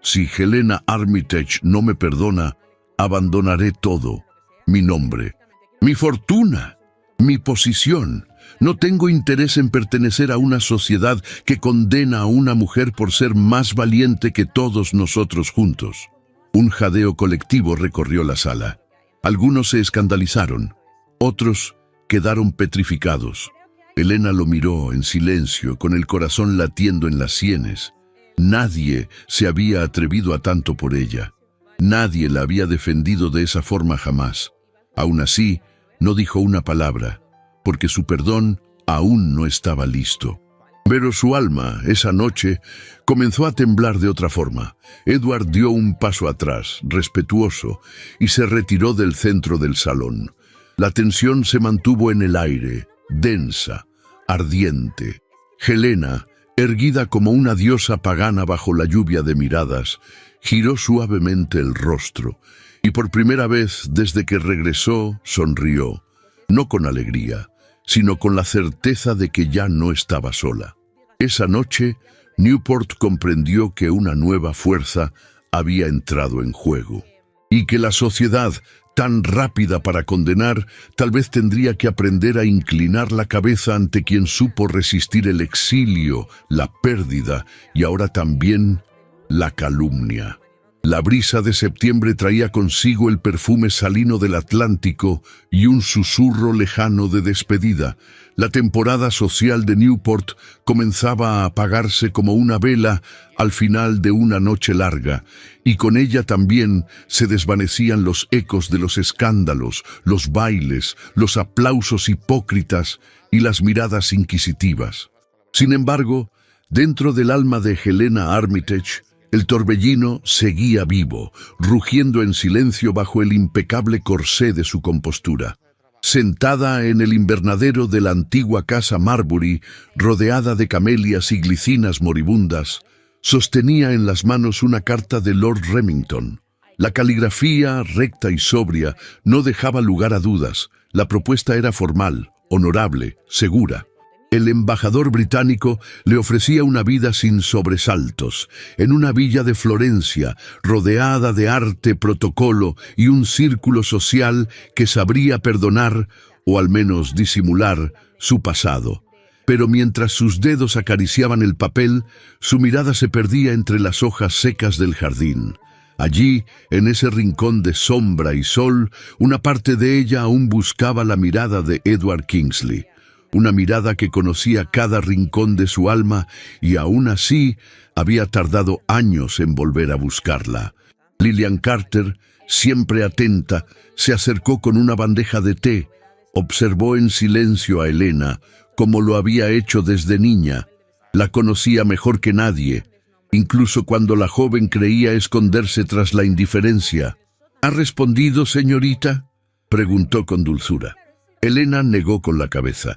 Si Helena Armitage no me perdona, abandonaré todo. Mi nombre, mi fortuna, mi posición. No tengo interés en pertenecer a una sociedad que condena a una mujer por ser más valiente que todos nosotros juntos». Un jadeo colectivo recorrió la sala. Algunos se escandalizaron, otros quedaron petrificados. Helena lo miró en silencio, con el corazón latiendo en las sienes. Nadie se había atrevido a tanto por ella. Nadie la había defendido de esa forma jamás. Aún así, no dijo una palabra, porque su perdón aún no estaba listo. Pero su alma, esa noche, comenzó a temblar de otra forma. Edward dio un paso atrás, respetuoso, y se retiró del centro del salón. La tensión se mantuvo en el aire, densa, ardiente. Helena, erguida como una diosa pagana bajo la lluvia de miradas, giró suavemente el rostro, y por primera vez desde que regresó, sonrió, no con alegría, sino con la certeza de que ya no estaba sola. Esa noche, Newport comprendió que una nueva fuerza había entrado en juego, y que la sociedad, tan rápida para condenar, tal vez tendría que aprender a inclinar la cabeza ante quien supo resistir el exilio, la pérdida y ahora también la calumnia. La brisa de septiembre traía consigo el perfume salino del Atlántico y un susurro lejano de despedida. La temporada social de Newport comenzaba a apagarse como una vela al final de una noche larga, y con ella también se desvanecían los ecos de los escándalos, los bailes, los aplausos hipócritas y las miradas inquisitivas. Sin embargo, dentro del alma de Helena Armitage, el torbellino seguía vivo, rugiendo en silencio bajo el impecable corsé de su compostura. Sentada en el invernadero de la antigua casa Marbury, rodeada de camelias y glicinas moribundas, sostenía en las manos una carta de Lord Remington. La caligrafía, recta y sobria, no dejaba lugar a dudas. La propuesta era formal, honorable, segura. El embajador británico le ofrecía una vida sin sobresaltos, en una villa de Florencia, rodeada de arte, protocolo y un círculo social que sabría perdonar, o al menos disimular, su pasado. Pero mientras sus dedos acariciaban el papel, su mirada se perdía entre las hojas secas del jardín. Allí, en ese rincón de sombra y sol, una parte de ella aún buscaba la mirada de Edward Kingsley. Una mirada que conocía cada rincón de su alma y aún así había tardado años en volver a buscarla. Lillian Carter, siempre atenta, se acercó con una bandeja de té, observó en silencio a Helena, como lo había hecho desde niña. La conocía mejor que nadie, incluso cuando la joven creía esconderse tras la indiferencia. ¿Ha respondido, señorita?, preguntó con dulzura. Helena negó con la cabeza.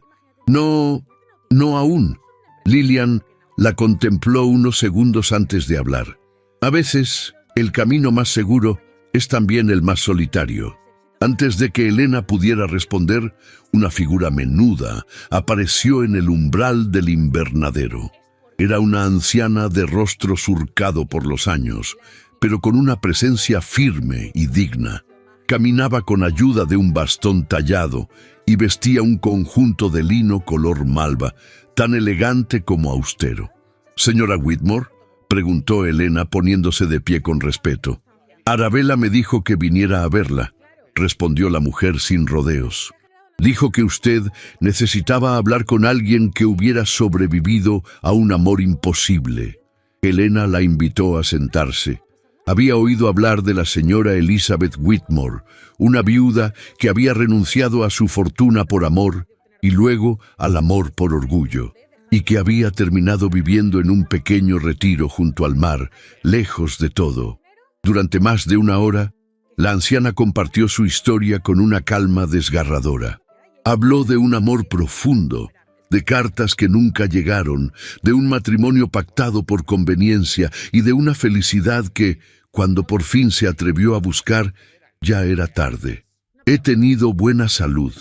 No aún. Lillian la contempló unos segundos antes de hablar. A veces, el camino más seguro es también el más solitario. Antes de que Helena pudiera responder, una figura menuda apareció en el umbral del invernadero. Era una anciana de rostro surcado por los años, pero con una presencia firme y digna. Caminaba con ayuda de un bastón tallado y vestía un conjunto de lino color malva, tan elegante como austero. «¿Señora Whitmore?», preguntó Helena poniéndose de pie con respeto. «Arabella me dijo que viniera a verla», respondió la mujer sin rodeos. «Dijo que usted necesitaba hablar con alguien que hubiera sobrevivido a un amor imposible». Helena la invitó a sentarse. Había oído hablar de la señora Elizabeth Whitmore, una viuda que había renunciado a su fortuna por amor y luego al amor por orgullo, y que había terminado viviendo en un pequeño retiro junto al mar, lejos de todo. Durante más de una hora, la anciana compartió su historia con una calma desgarradora. Habló de un amor profundo, de cartas que nunca llegaron, de un matrimonio pactado por conveniencia y de una felicidad que, cuando por fin se atrevió a buscar, ya era tarde. «He tenido buena salud,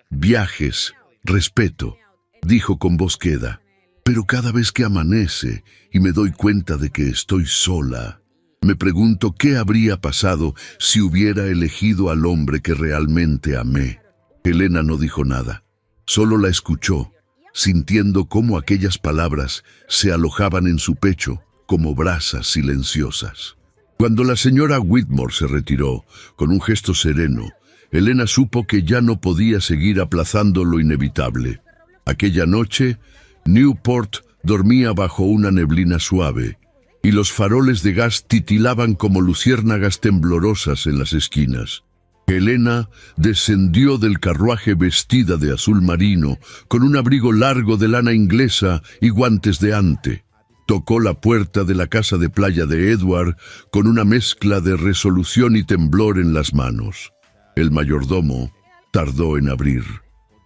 viajes, respeto», dijo con voz queda. «Pero cada vez que amanece y me doy cuenta de que estoy sola, me pregunto qué habría pasado si hubiera elegido al hombre que realmente amé». Helena no dijo nada, solo la escuchó, sintiendo cómo aquellas palabras se alojaban en su pecho como brasas silenciosas. Cuando la señora Whitmore se retiró, con un gesto sereno, Helena supo que ya no podía seguir aplazando lo inevitable. Aquella noche, Newport dormía bajo una neblina suave, y los faroles de gas titilaban como luciérnagas temblorosas en las esquinas. Helena descendió del carruaje vestida de azul marino, con un abrigo largo de lana inglesa y guantes de ante. Tocó la puerta de la casa de playa de Edward con una mezcla de resolución y temblor en las manos. El mayordomo tardó en abrir.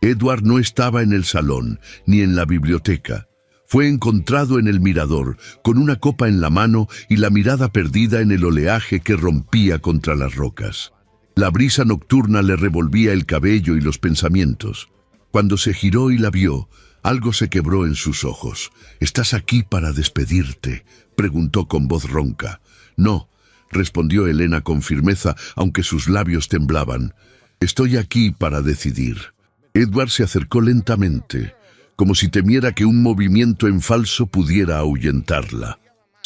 Edward no estaba en el salón, ni en la biblioteca. Fue encontrado en el mirador, con una copa en la mano y la mirada perdida en el oleaje que rompía contra las rocas. La brisa nocturna le revolvía el cabello y los pensamientos. Cuando se giró y la vio, algo se quebró en sus ojos. «¿Estás aquí para despedirte?», preguntó con voz ronca. «No», respondió Helena con firmeza, aunque sus labios temblaban. «Estoy aquí para decidir». Edward se acercó lentamente, como si temiera que un movimiento en falso pudiera ahuyentarla.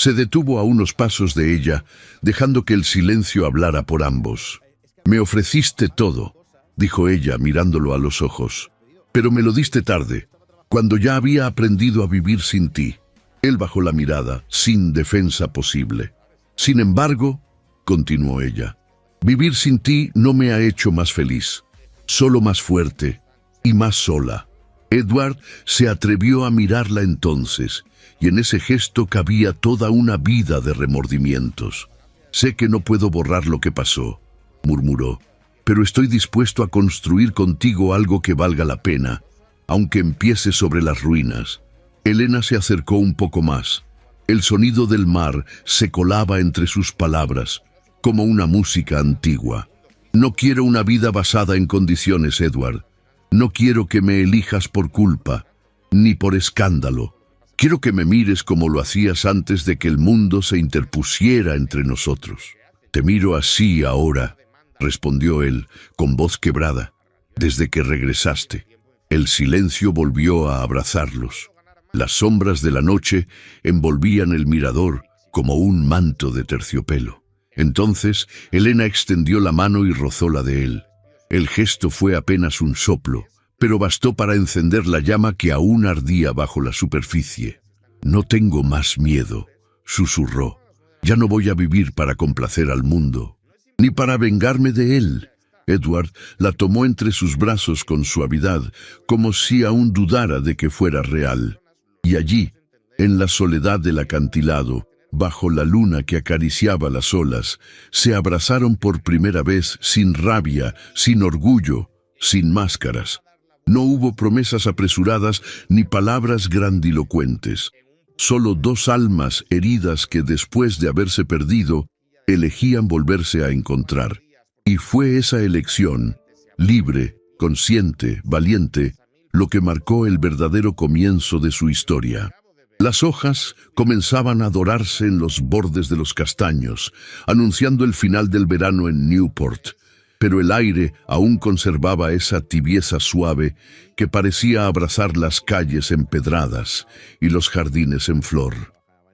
Se detuvo a unos pasos de ella, dejando que el silencio hablara por ambos. «Me ofreciste todo», dijo ella mirándolo a los ojos. «Pero me lo diste tarde, cuando ya había aprendido a vivir sin ti». Él bajó la mirada, sin defensa posible. «Sin embargo», continuó ella, «vivir sin ti no me ha hecho más feliz, solo más fuerte y más sola». Edward se atrevió a mirarla entonces, y en ese gesto cabía toda una vida de remordimientos. «Sé que no puedo borrar lo que pasó», murmuró, «pero estoy dispuesto a construir contigo algo que valga la pena, aunque empiece sobre las ruinas». Elena se acercó un poco más. El sonido del mar se colaba entre sus palabras, como una música antigua. «No quiero una vida basada en condiciones, Edward. No quiero que me elijas por culpa, ni por escándalo. Quiero que me mires como lo hacías antes de que el mundo se interpusiera entre nosotros». «Te miro así ahora», respondió él, con voz quebrada, «desde que regresaste». El silencio volvió a abrazarlos. Las sombras de la noche envolvían el mirador como un manto de terciopelo. Entonces, Elena extendió la mano y rozó la de él. El gesto fue apenas un soplo, pero bastó para encender la llama que aún ardía bajo la superficie. «No tengo más miedo», susurró. «Ya no voy a vivir para complacer al mundo, ni para vengarme de él». Edward la tomó entre sus brazos con suavidad, como si aún dudara de que fuera real. Y allí, en la soledad del acantilado, bajo la luna que acariciaba las olas, se abrazaron por primera vez sin rabia, sin orgullo, sin máscaras. No hubo promesas apresuradas ni palabras grandilocuentes. Solo dos almas heridas que después de haberse perdido, elegían volverse a encontrar. Y fue esa elección, libre, consciente, valiente, lo que marcó el verdadero comienzo de su historia. Las hojas comenzaban a dorarse en los bordes de los castaños, anunciando el final del verano en Newport, pero el aire aún conservaba esa tibieza suave que parecía abrazar las calles empedradas y los jardines en flor.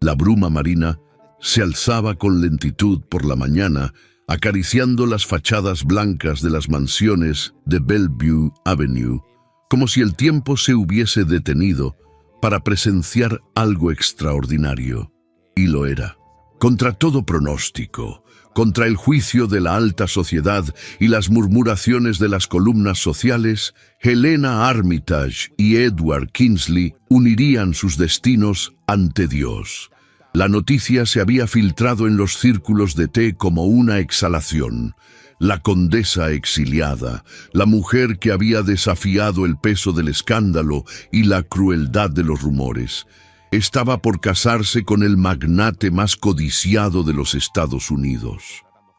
La bruma marina se alzaba con lentitud por la mañana, acariciando las fachadas blancas de las mansiones de Bellevue Avenue, como si el tiempo se hubiese detenido para presenciar algo extraordinario. Y lo era. Contra todo pronóstico, contra el juicio de la alta sociedad y las murmuraciones de las columnas sociales, Helena Armitage y Edward Kingsley unirían sus destinos ante Dios. La noticia se había filtrado en los círculos de té como una exhalación. La condesa exiliada, la mujer que había desafiado el peso del escándalo y la crueldad de los rumores, estaba por casarse con el magnate más codiciado de los Estados Unidos.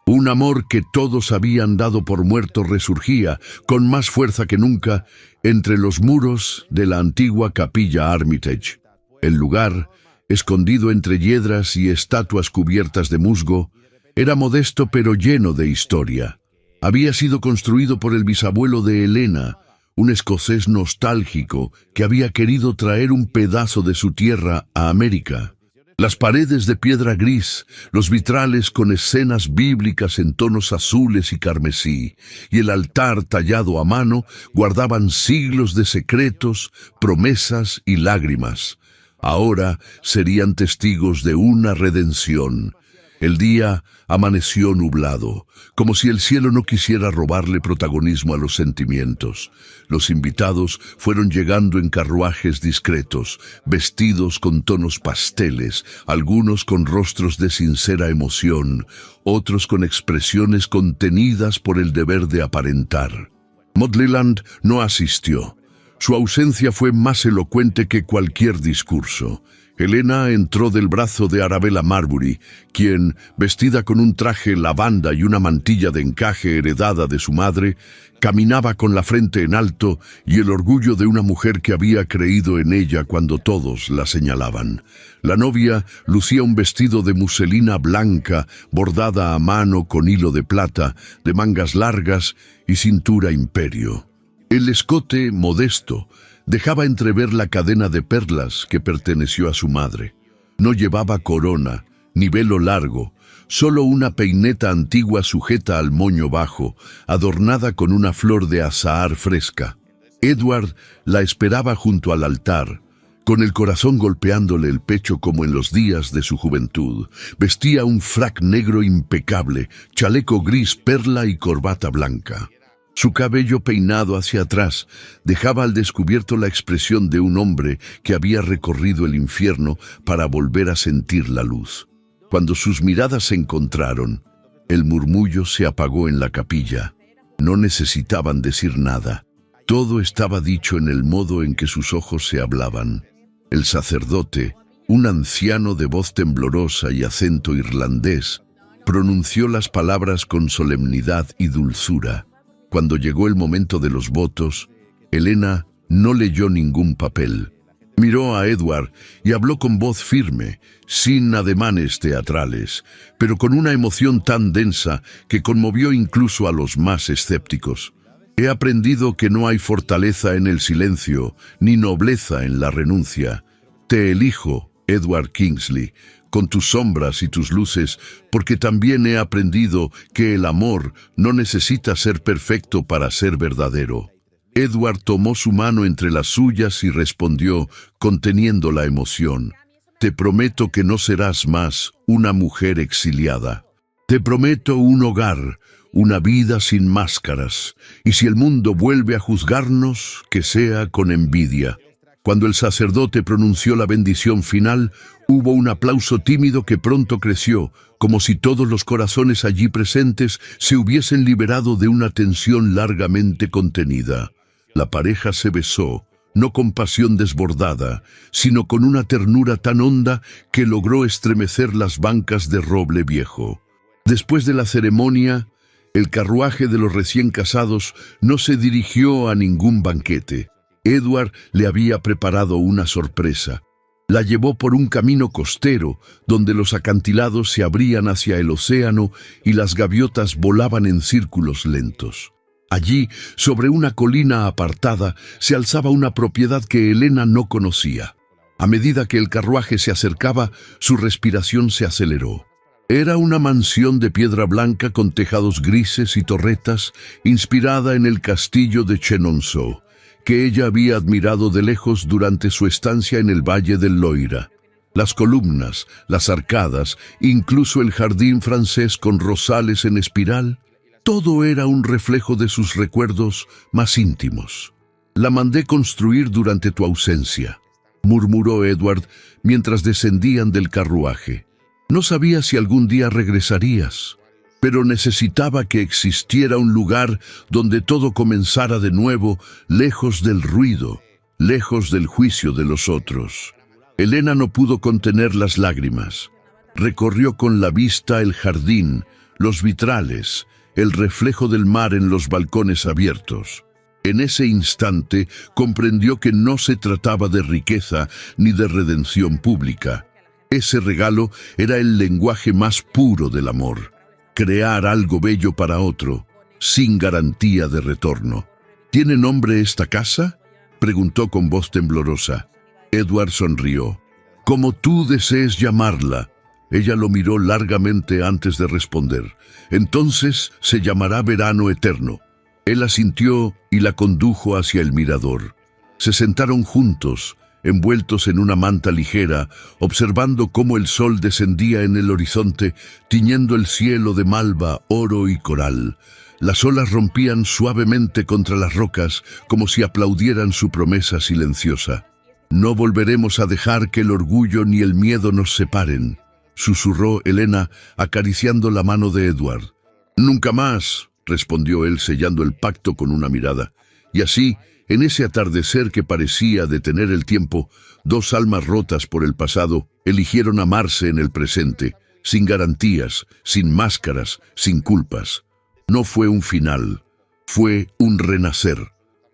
Un amor que todos habían dado por muerto resurgía, con más fuerza que nunca, entre los muros de la antigua capilla Armitage. El lugar, escondido entre hiedras y estatuas cubiertas de musgo, era modesto pero lleno de historia. Había sido construido por el bisabuelo de Helena, un escocés nostálgico que había querido traer un pedazo de su tierra a América. Las paredes de piedra gris, los vitrales con escenas bíblicas en tonos azules y carmesí, y el altar tallado a mano guardaban siglos de secretos, promesas y lágrimas. Ahora serían testigos de una redención. El día amaneció nublado, como si el cielo no quisiera robarle protagonismo a los sentimientos. Los invitados fueron llegando en carruajes discretos, vestidos con tonos pasteles, algunos con rostros de sincera emoción, otros con expresiones contenidas por el deber de aparentar. Maud Leland no asistió. Su ausencia fue más elocuente que cualquier discurso. Helena entró del brazo de Arabella Marbury, quien, vestida con un traje lavanda y una mantilla de encaje heredada de su madre, caminaba con la frente en alto y el orgullo de una mujer que había creído en ella cuando todos la señalaban. La novia lucía un vestido de muselina blanca, bordada a mano con hilo de plata, de mangas largas y cintura imperio. El escote, modesto, dejaba entrever la cadena de perlas que perteneció a su madre. No llevaba corona, ni velo largo, solo una peineta antigua sujeta al moño bajo, adornada con una flor de azahar fresca. Edward la esperaba junto al altar, con el corazón golpeándole el pecho como en los días de su juventud. Vestía un frac negro impecable, chaleco gris perla y corbata blanca. Su cabello peinado hacia atrás dejaba al descubierto la expresión de un hombre que había recorrido el infierno para volver a sentir la luz. Cuando sus miradas se encontraron, el murmullo se apagó en la capilla. No necesitaban decir nada. Todo estaba dicho en el modo en que sus ojos se hablaban. El sacerdote, un anciano de voz temblorosa y acento irlandés, pronunció las palabras con solemnidad y dulzura. Cuando llegó el momento de los votos, Helena no leyó ningún papel. Miró a Edward y habló con voz firme, sin ademanes teatrales, pero con una emoción tan densa que conmovió incluso a los más escépticos. He aprendido que no hay fortaleza en el silencio, ni nobleza en la renuncia. Te elijo, Edward Kingsley, con tus sombras y tus luces, porque también he aprendido que el amor no necesita ser perfecto para ser verdadero. Edward tomó su mano entre las suyas y respondió, conteniendo la emoción: te prometo que no serás más una mujer exiliada. Te prometo un hogar, una vida sin máscaras, y si el mundo vuelve a juzgarnos, que sea con envidia. Cuando el sacerdote pronunció la bendición final, hubo un aplauso tímido que pronto creció, como si todos los corazones allí presentes se hubiesen liberado de una tensión largamente contenida. La pareja se besó, no con pasión desbordada, sino con una ternura tan honda que logró estremecer las bancas de roble viejo. Después de la ceremonia, el carruaje de los recién casados no se dirigió a ningún banquete. Edward le había preparado una sorpresa. La llevó por un camino costero, donde los acantilados se abrían hacia el océano y las gaviotas volaban en círculos lentos. Allí, sobre una colina apartada, se alzaba una propiedad que Helena no conocía. A medida que el carruaje se acercaba, su respiración se aceleró. Era una mansión de piedra blanca con tejados grises y torretas, inspirada en el castillo de Chenonceau, que ella había admirado de lejos durante su estancia en el Valle del Loira. Las columnas, las arcadas, incluso el jardín francés con rosales en espiral, todo era un reflejo de sus recuerdos más íntimos. La mandé construir durante tu ausencia, murmuró Edward mientras descendían del carruaje. No sabía si algún día regresarías, pero necesitaba que existiera un lugar donde todo comenzara de nuevo, lejos del ruido, lejos del juicio de los otros. Helena no pudo contener las lágrimas. Recorrió con la vista el jardín, los vitrales, el reflejo del mar en los balcones abiertos. En ese instante comprendió que no se trataba de riqueza ni de redención pública. Ese regalo era el lenguaje más puro del amor. Crear algo bello para otro, sin garantía de retorno. ¿Tiene nombre esta casa?, preguntó con voz temblorosa. Edward sonrió. Como tú desees llamarla. Ella lo miró largamente antes de responder. Entonces se llamará Verano Eterno. Él asintió y la condujo hacia el mirador. Se sentaron juntos, envueltos en una manta ligera, observando cómo el sol descendía en el horizonte, tiñendo el cielo de malva, oro y coral. Las olas rompían suavemente contra las rocas, como si aplaudieran su promesa silenciosa. No volveremos a dejar que el orgullo ni el miedo nos separen, susurró Helena, acariciando la mano de Edward. Nunca más, respondió él sellando el pacto con una mirada. Y así, en ese atardecer que parecía detener el tiempo, dos almas rotas por el pasado eligieron amarse en el presente, sin garantías, sin máscaras, sin culpas. No fue un final, fue un renacer,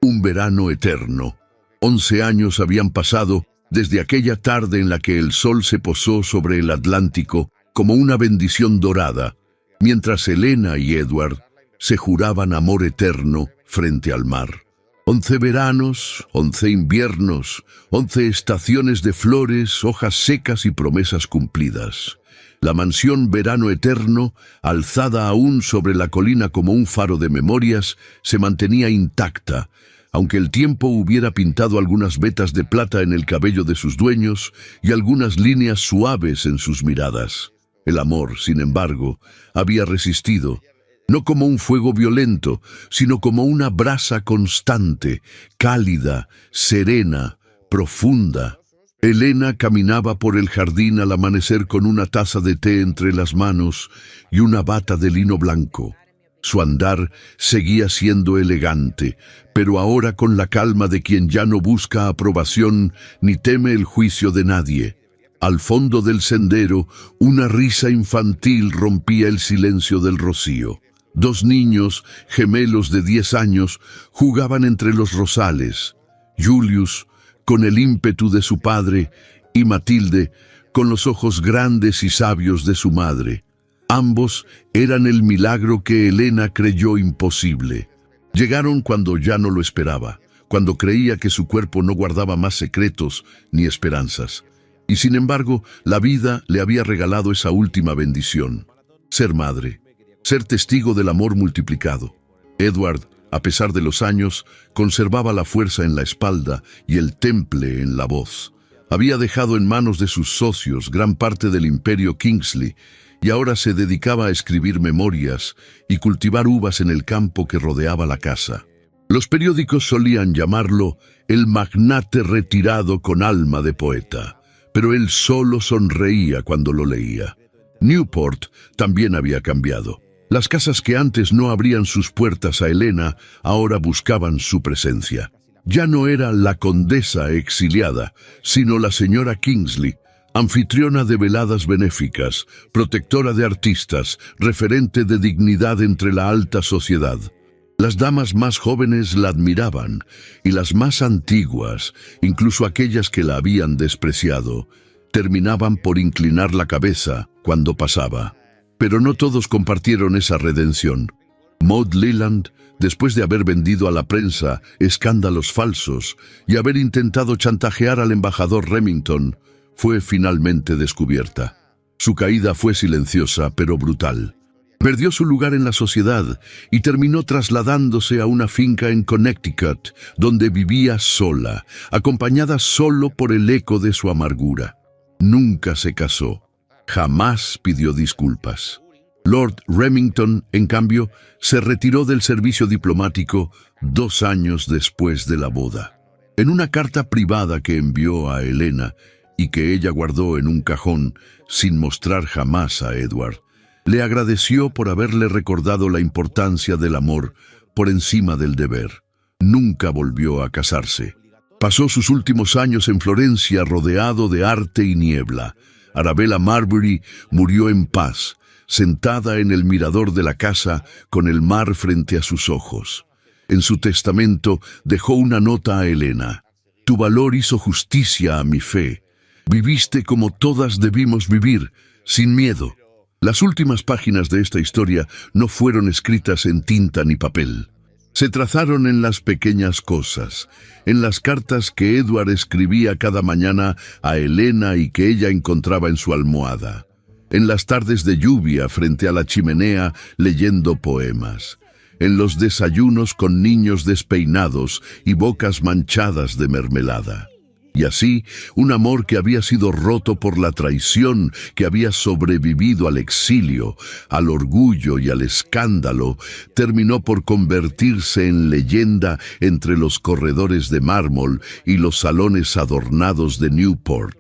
un verano eterno. 11 años habían pasado desde aquella tarde en la que el sol se posó sobre el Atlántico como una bendición dorada, mientras Helena y Edward se juraban amor eterno frente al mar. 11 veranos, 11 inviernos, 11 estaciones de flores, hojas secas y promesas cumplidas. La mansión Verano Eterno, alzada aún sobre la colina como un faro de memorias, se mantenía intacta, aunque el tiempo hubiera pintado algunas vetas de plata en el cabello de sus dueños y algunas líneas suaves en sus miradas. El amor, sin embargo, había resistido, no como un fuego violento, sino como una brasa constante, cálida, serena, profunda. Elena caminaba por el jardín al amanecer con una taza de té entre las manos y una bata de lino blanco. Su andar seguía siendo elegante, pero ahora con la calma de quien ya no busca aprobación ni teme el juicio de nadie. Al fondo del sendero, una risa infantil rompía el silencio del rocío. 2 niños, gemelos de 10 años, jugaban entre los rosales. Julius, con el ímpetu de su padre, y Matilde, con los ojos grandes y sabios de su madre. Ambos eran el milagro que Elena creyó imposible. Llegaron cuando ya no lo esperaba, cuando creía que su cuerpo no guardaba más secretos ni esperanzas. Y sin embargo, la vida le había regalado esa última bendición: ser madre. Ser testigo del amor multiplicado. Edward, a pesar de los años, conservaba la fuerza en la espalda y el temple en la voz. Había dejado en manos de sus socios gran parte del imperio Kingsley y ahora se dedicaba a escribir memorias y cultivar uvas en el campo que rodeaba la casa. Los periódicos solían llamarlo el magnate retirado con alma de poeta, pero él solo sonreía cuando lo leía. Newport también había cambiado. Las casas que antes no abrían sus puertas a Elena, ahora buscaban su presencia. Ya no era la condesa exiliada, sino la señora Kingsley, anfitriona de veladas benéficas, protectora de artistas, referente de dignidad entre la alta sociedad. Las damas más jóvenes la admiraban, y las más antiguas, incluso aquellas que la habían despreciado, terminaban por inclinar la cabeza cuando pasaba. Pero no todos compartieron esa redención. Maud Leland, después de haber vendido a la prensa escándalos falsos y haber intentado chantajear al embajador Remington, fue finalmente descubierta. Su caída fue silenciosa, pero brutal. Perdió su lugar en la sociedad y terminó trasladándose a una finca en Connecticut, donde vivía sola, acompañada solo por el eco de su amargura. Nunca se casó. Jamás pidió disculpas. Lord Remington, en cambio, se retiró del servicio diplomático 2 años después de la boda. En una carta privada que envió a Elena y que ella guardó en un cajón sin mostrar jamás a Edward, le agradeció por haberle recordado la importancia del amor por encima del deber. Nunca volvió a casarse. Pasó sus últimos años en Florencia rodeado de arte y niebla. Arabella Marbury murió en paz, sentada en el mirador de la casa con el mar frente a sus ojos. En su testamento dejó una nota a Elena: «Tu valor hizo justicia a mi fe. Viviste como todas debimos vivir, sin miedo». Las últimas páginas de esta historia no fueron escritas en tinta ni papel. Se trazaron en las pequeñas cosas, en las cartas que Edward escribía cada mañana a Elena y que ella encontraba en su almohada, en las tardes de lluvia frente a la chimenea leyendo poemas, en los desayunos con niños despeinados y bocas manchadas de mermelada. Y así, un amor que había sido roto por la traición, que había sobrevivido al exilio, al orgullo y al escándalo, terminó por convertirse en leyenda entre los corredores de mármol y los salones adornados de Newport.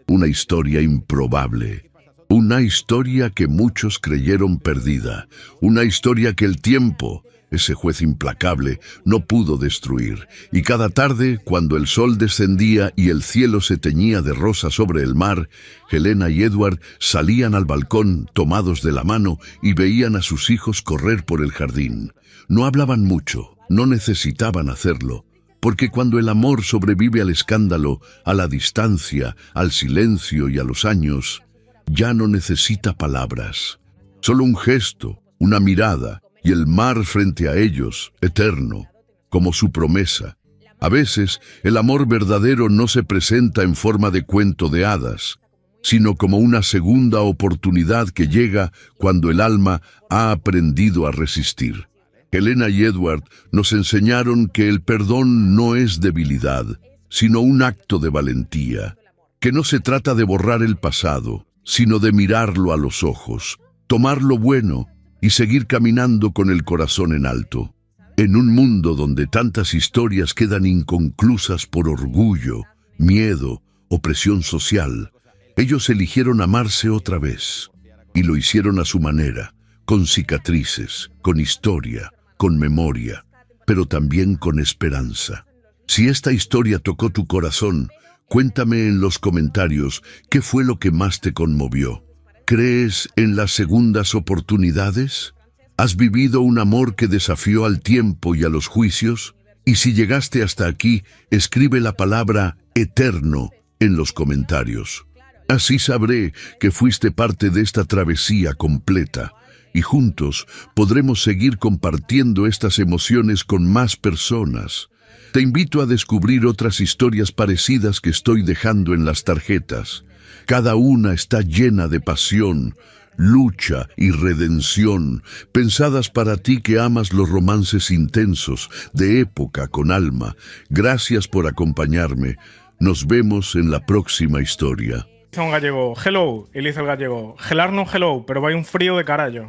Una historia improbable. Una historia que muchos creyeron perdida. Una historia que el tiempo, ese juez implacable, no pudo destruir. Y cada tarde, cuando el sol descendía y el cielo se teñía de rosa sobre el mar, Helena y Edward salían al balcón tomados de la mano y veían a sus hijos correr por el jardín. No hablaban mucho, no necesitaban hacerlo, porque cuando el amor sobrevive al escándalo, a la distancia, al silencio y a los años, ya no necesita palabras. Solo un gesto, una mirada, y el mar frente a ellos, eterno. como su promesa. A veces, el amor verdadero no se presenta en forma de cuento de hadas, sino como una segunda oportunidad que llega cuando el alma ha aprendido a resistir. Helena y Edward nos enseñaron que el perdón no es debilidad, sino un acto de valentía, que no se trata de borrar el pasado, sino de mirarlo a los ojos, tomar lo bueno y seguir caminando con el corazón en alto. En un mundo donde tantas historias quedan inconclusas por orgullo, miedo o presión social, ellos eligieron amarse otra vez, y lo hicieron a su manera, con cicatrices, con historia, con memoria, pero también con esperanza. Si esta historia tocó tu corazón, cuéntame en los comentarios qué fue lo que más te conmovió. ¿Crees en las segundas oportunidades? ¿Has vivido un amor que desafió al tiempo y a los juicios? Y si llegaste hasta aquí, escribe la palabra eterno en los comentarios. Así sabré que fuiste parte de esta travesía completa, y juntos podremos seguir compartiendo estas emociones con más personas. Te invito a descubrir otras historias parecidas que estoy dejando en las tarjetas. Cada una está llena de pasión, lucha y redención, pensadas para ti que amas los romances intensos, de época con alma. Gracias por acompañarme. Nos vemos en la próxima historia. Dice un gallego, hello, y le dice el gallego, gelar no hello, pero vai un frío de carallo.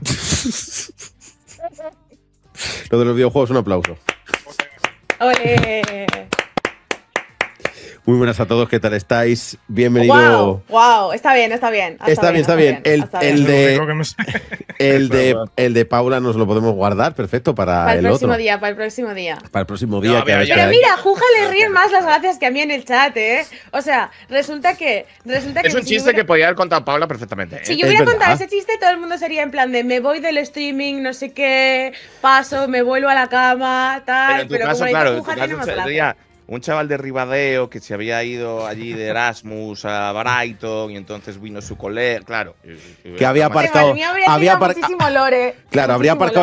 Lo de los videojuegos, un aplauso. ¡Ole! Muy buenas a todos, ¿qué tal estáis? Bienvenido. Wow, está bien, está bien. Está bien. El de Paula nos lo podemos guardar, perfecto, para el próximo otro. día, para el próximo día. Para el próximo día. No, que Pero mira, Juja le ríen más las gracias que a mí en el chat, ¿eh? O sea, resulta que Es un chiste que podía haber contado Paula perfectamente. Si yo hubiera contado ese chiste, todo el mundo sería en plan de me voy del streaming, no sé qué, paso, me vuelvo a la cama, tal. Pero en tu caso, como claro, dice Juja, tiene más gracia. sería un chaval de Ribadeo que se había ido allí de Erasmus a Brighton y entonces vino su colega, claro. Que había aparcado. Madre mía, habría muchísimo lore. Claro, habría Muchísimo aparcado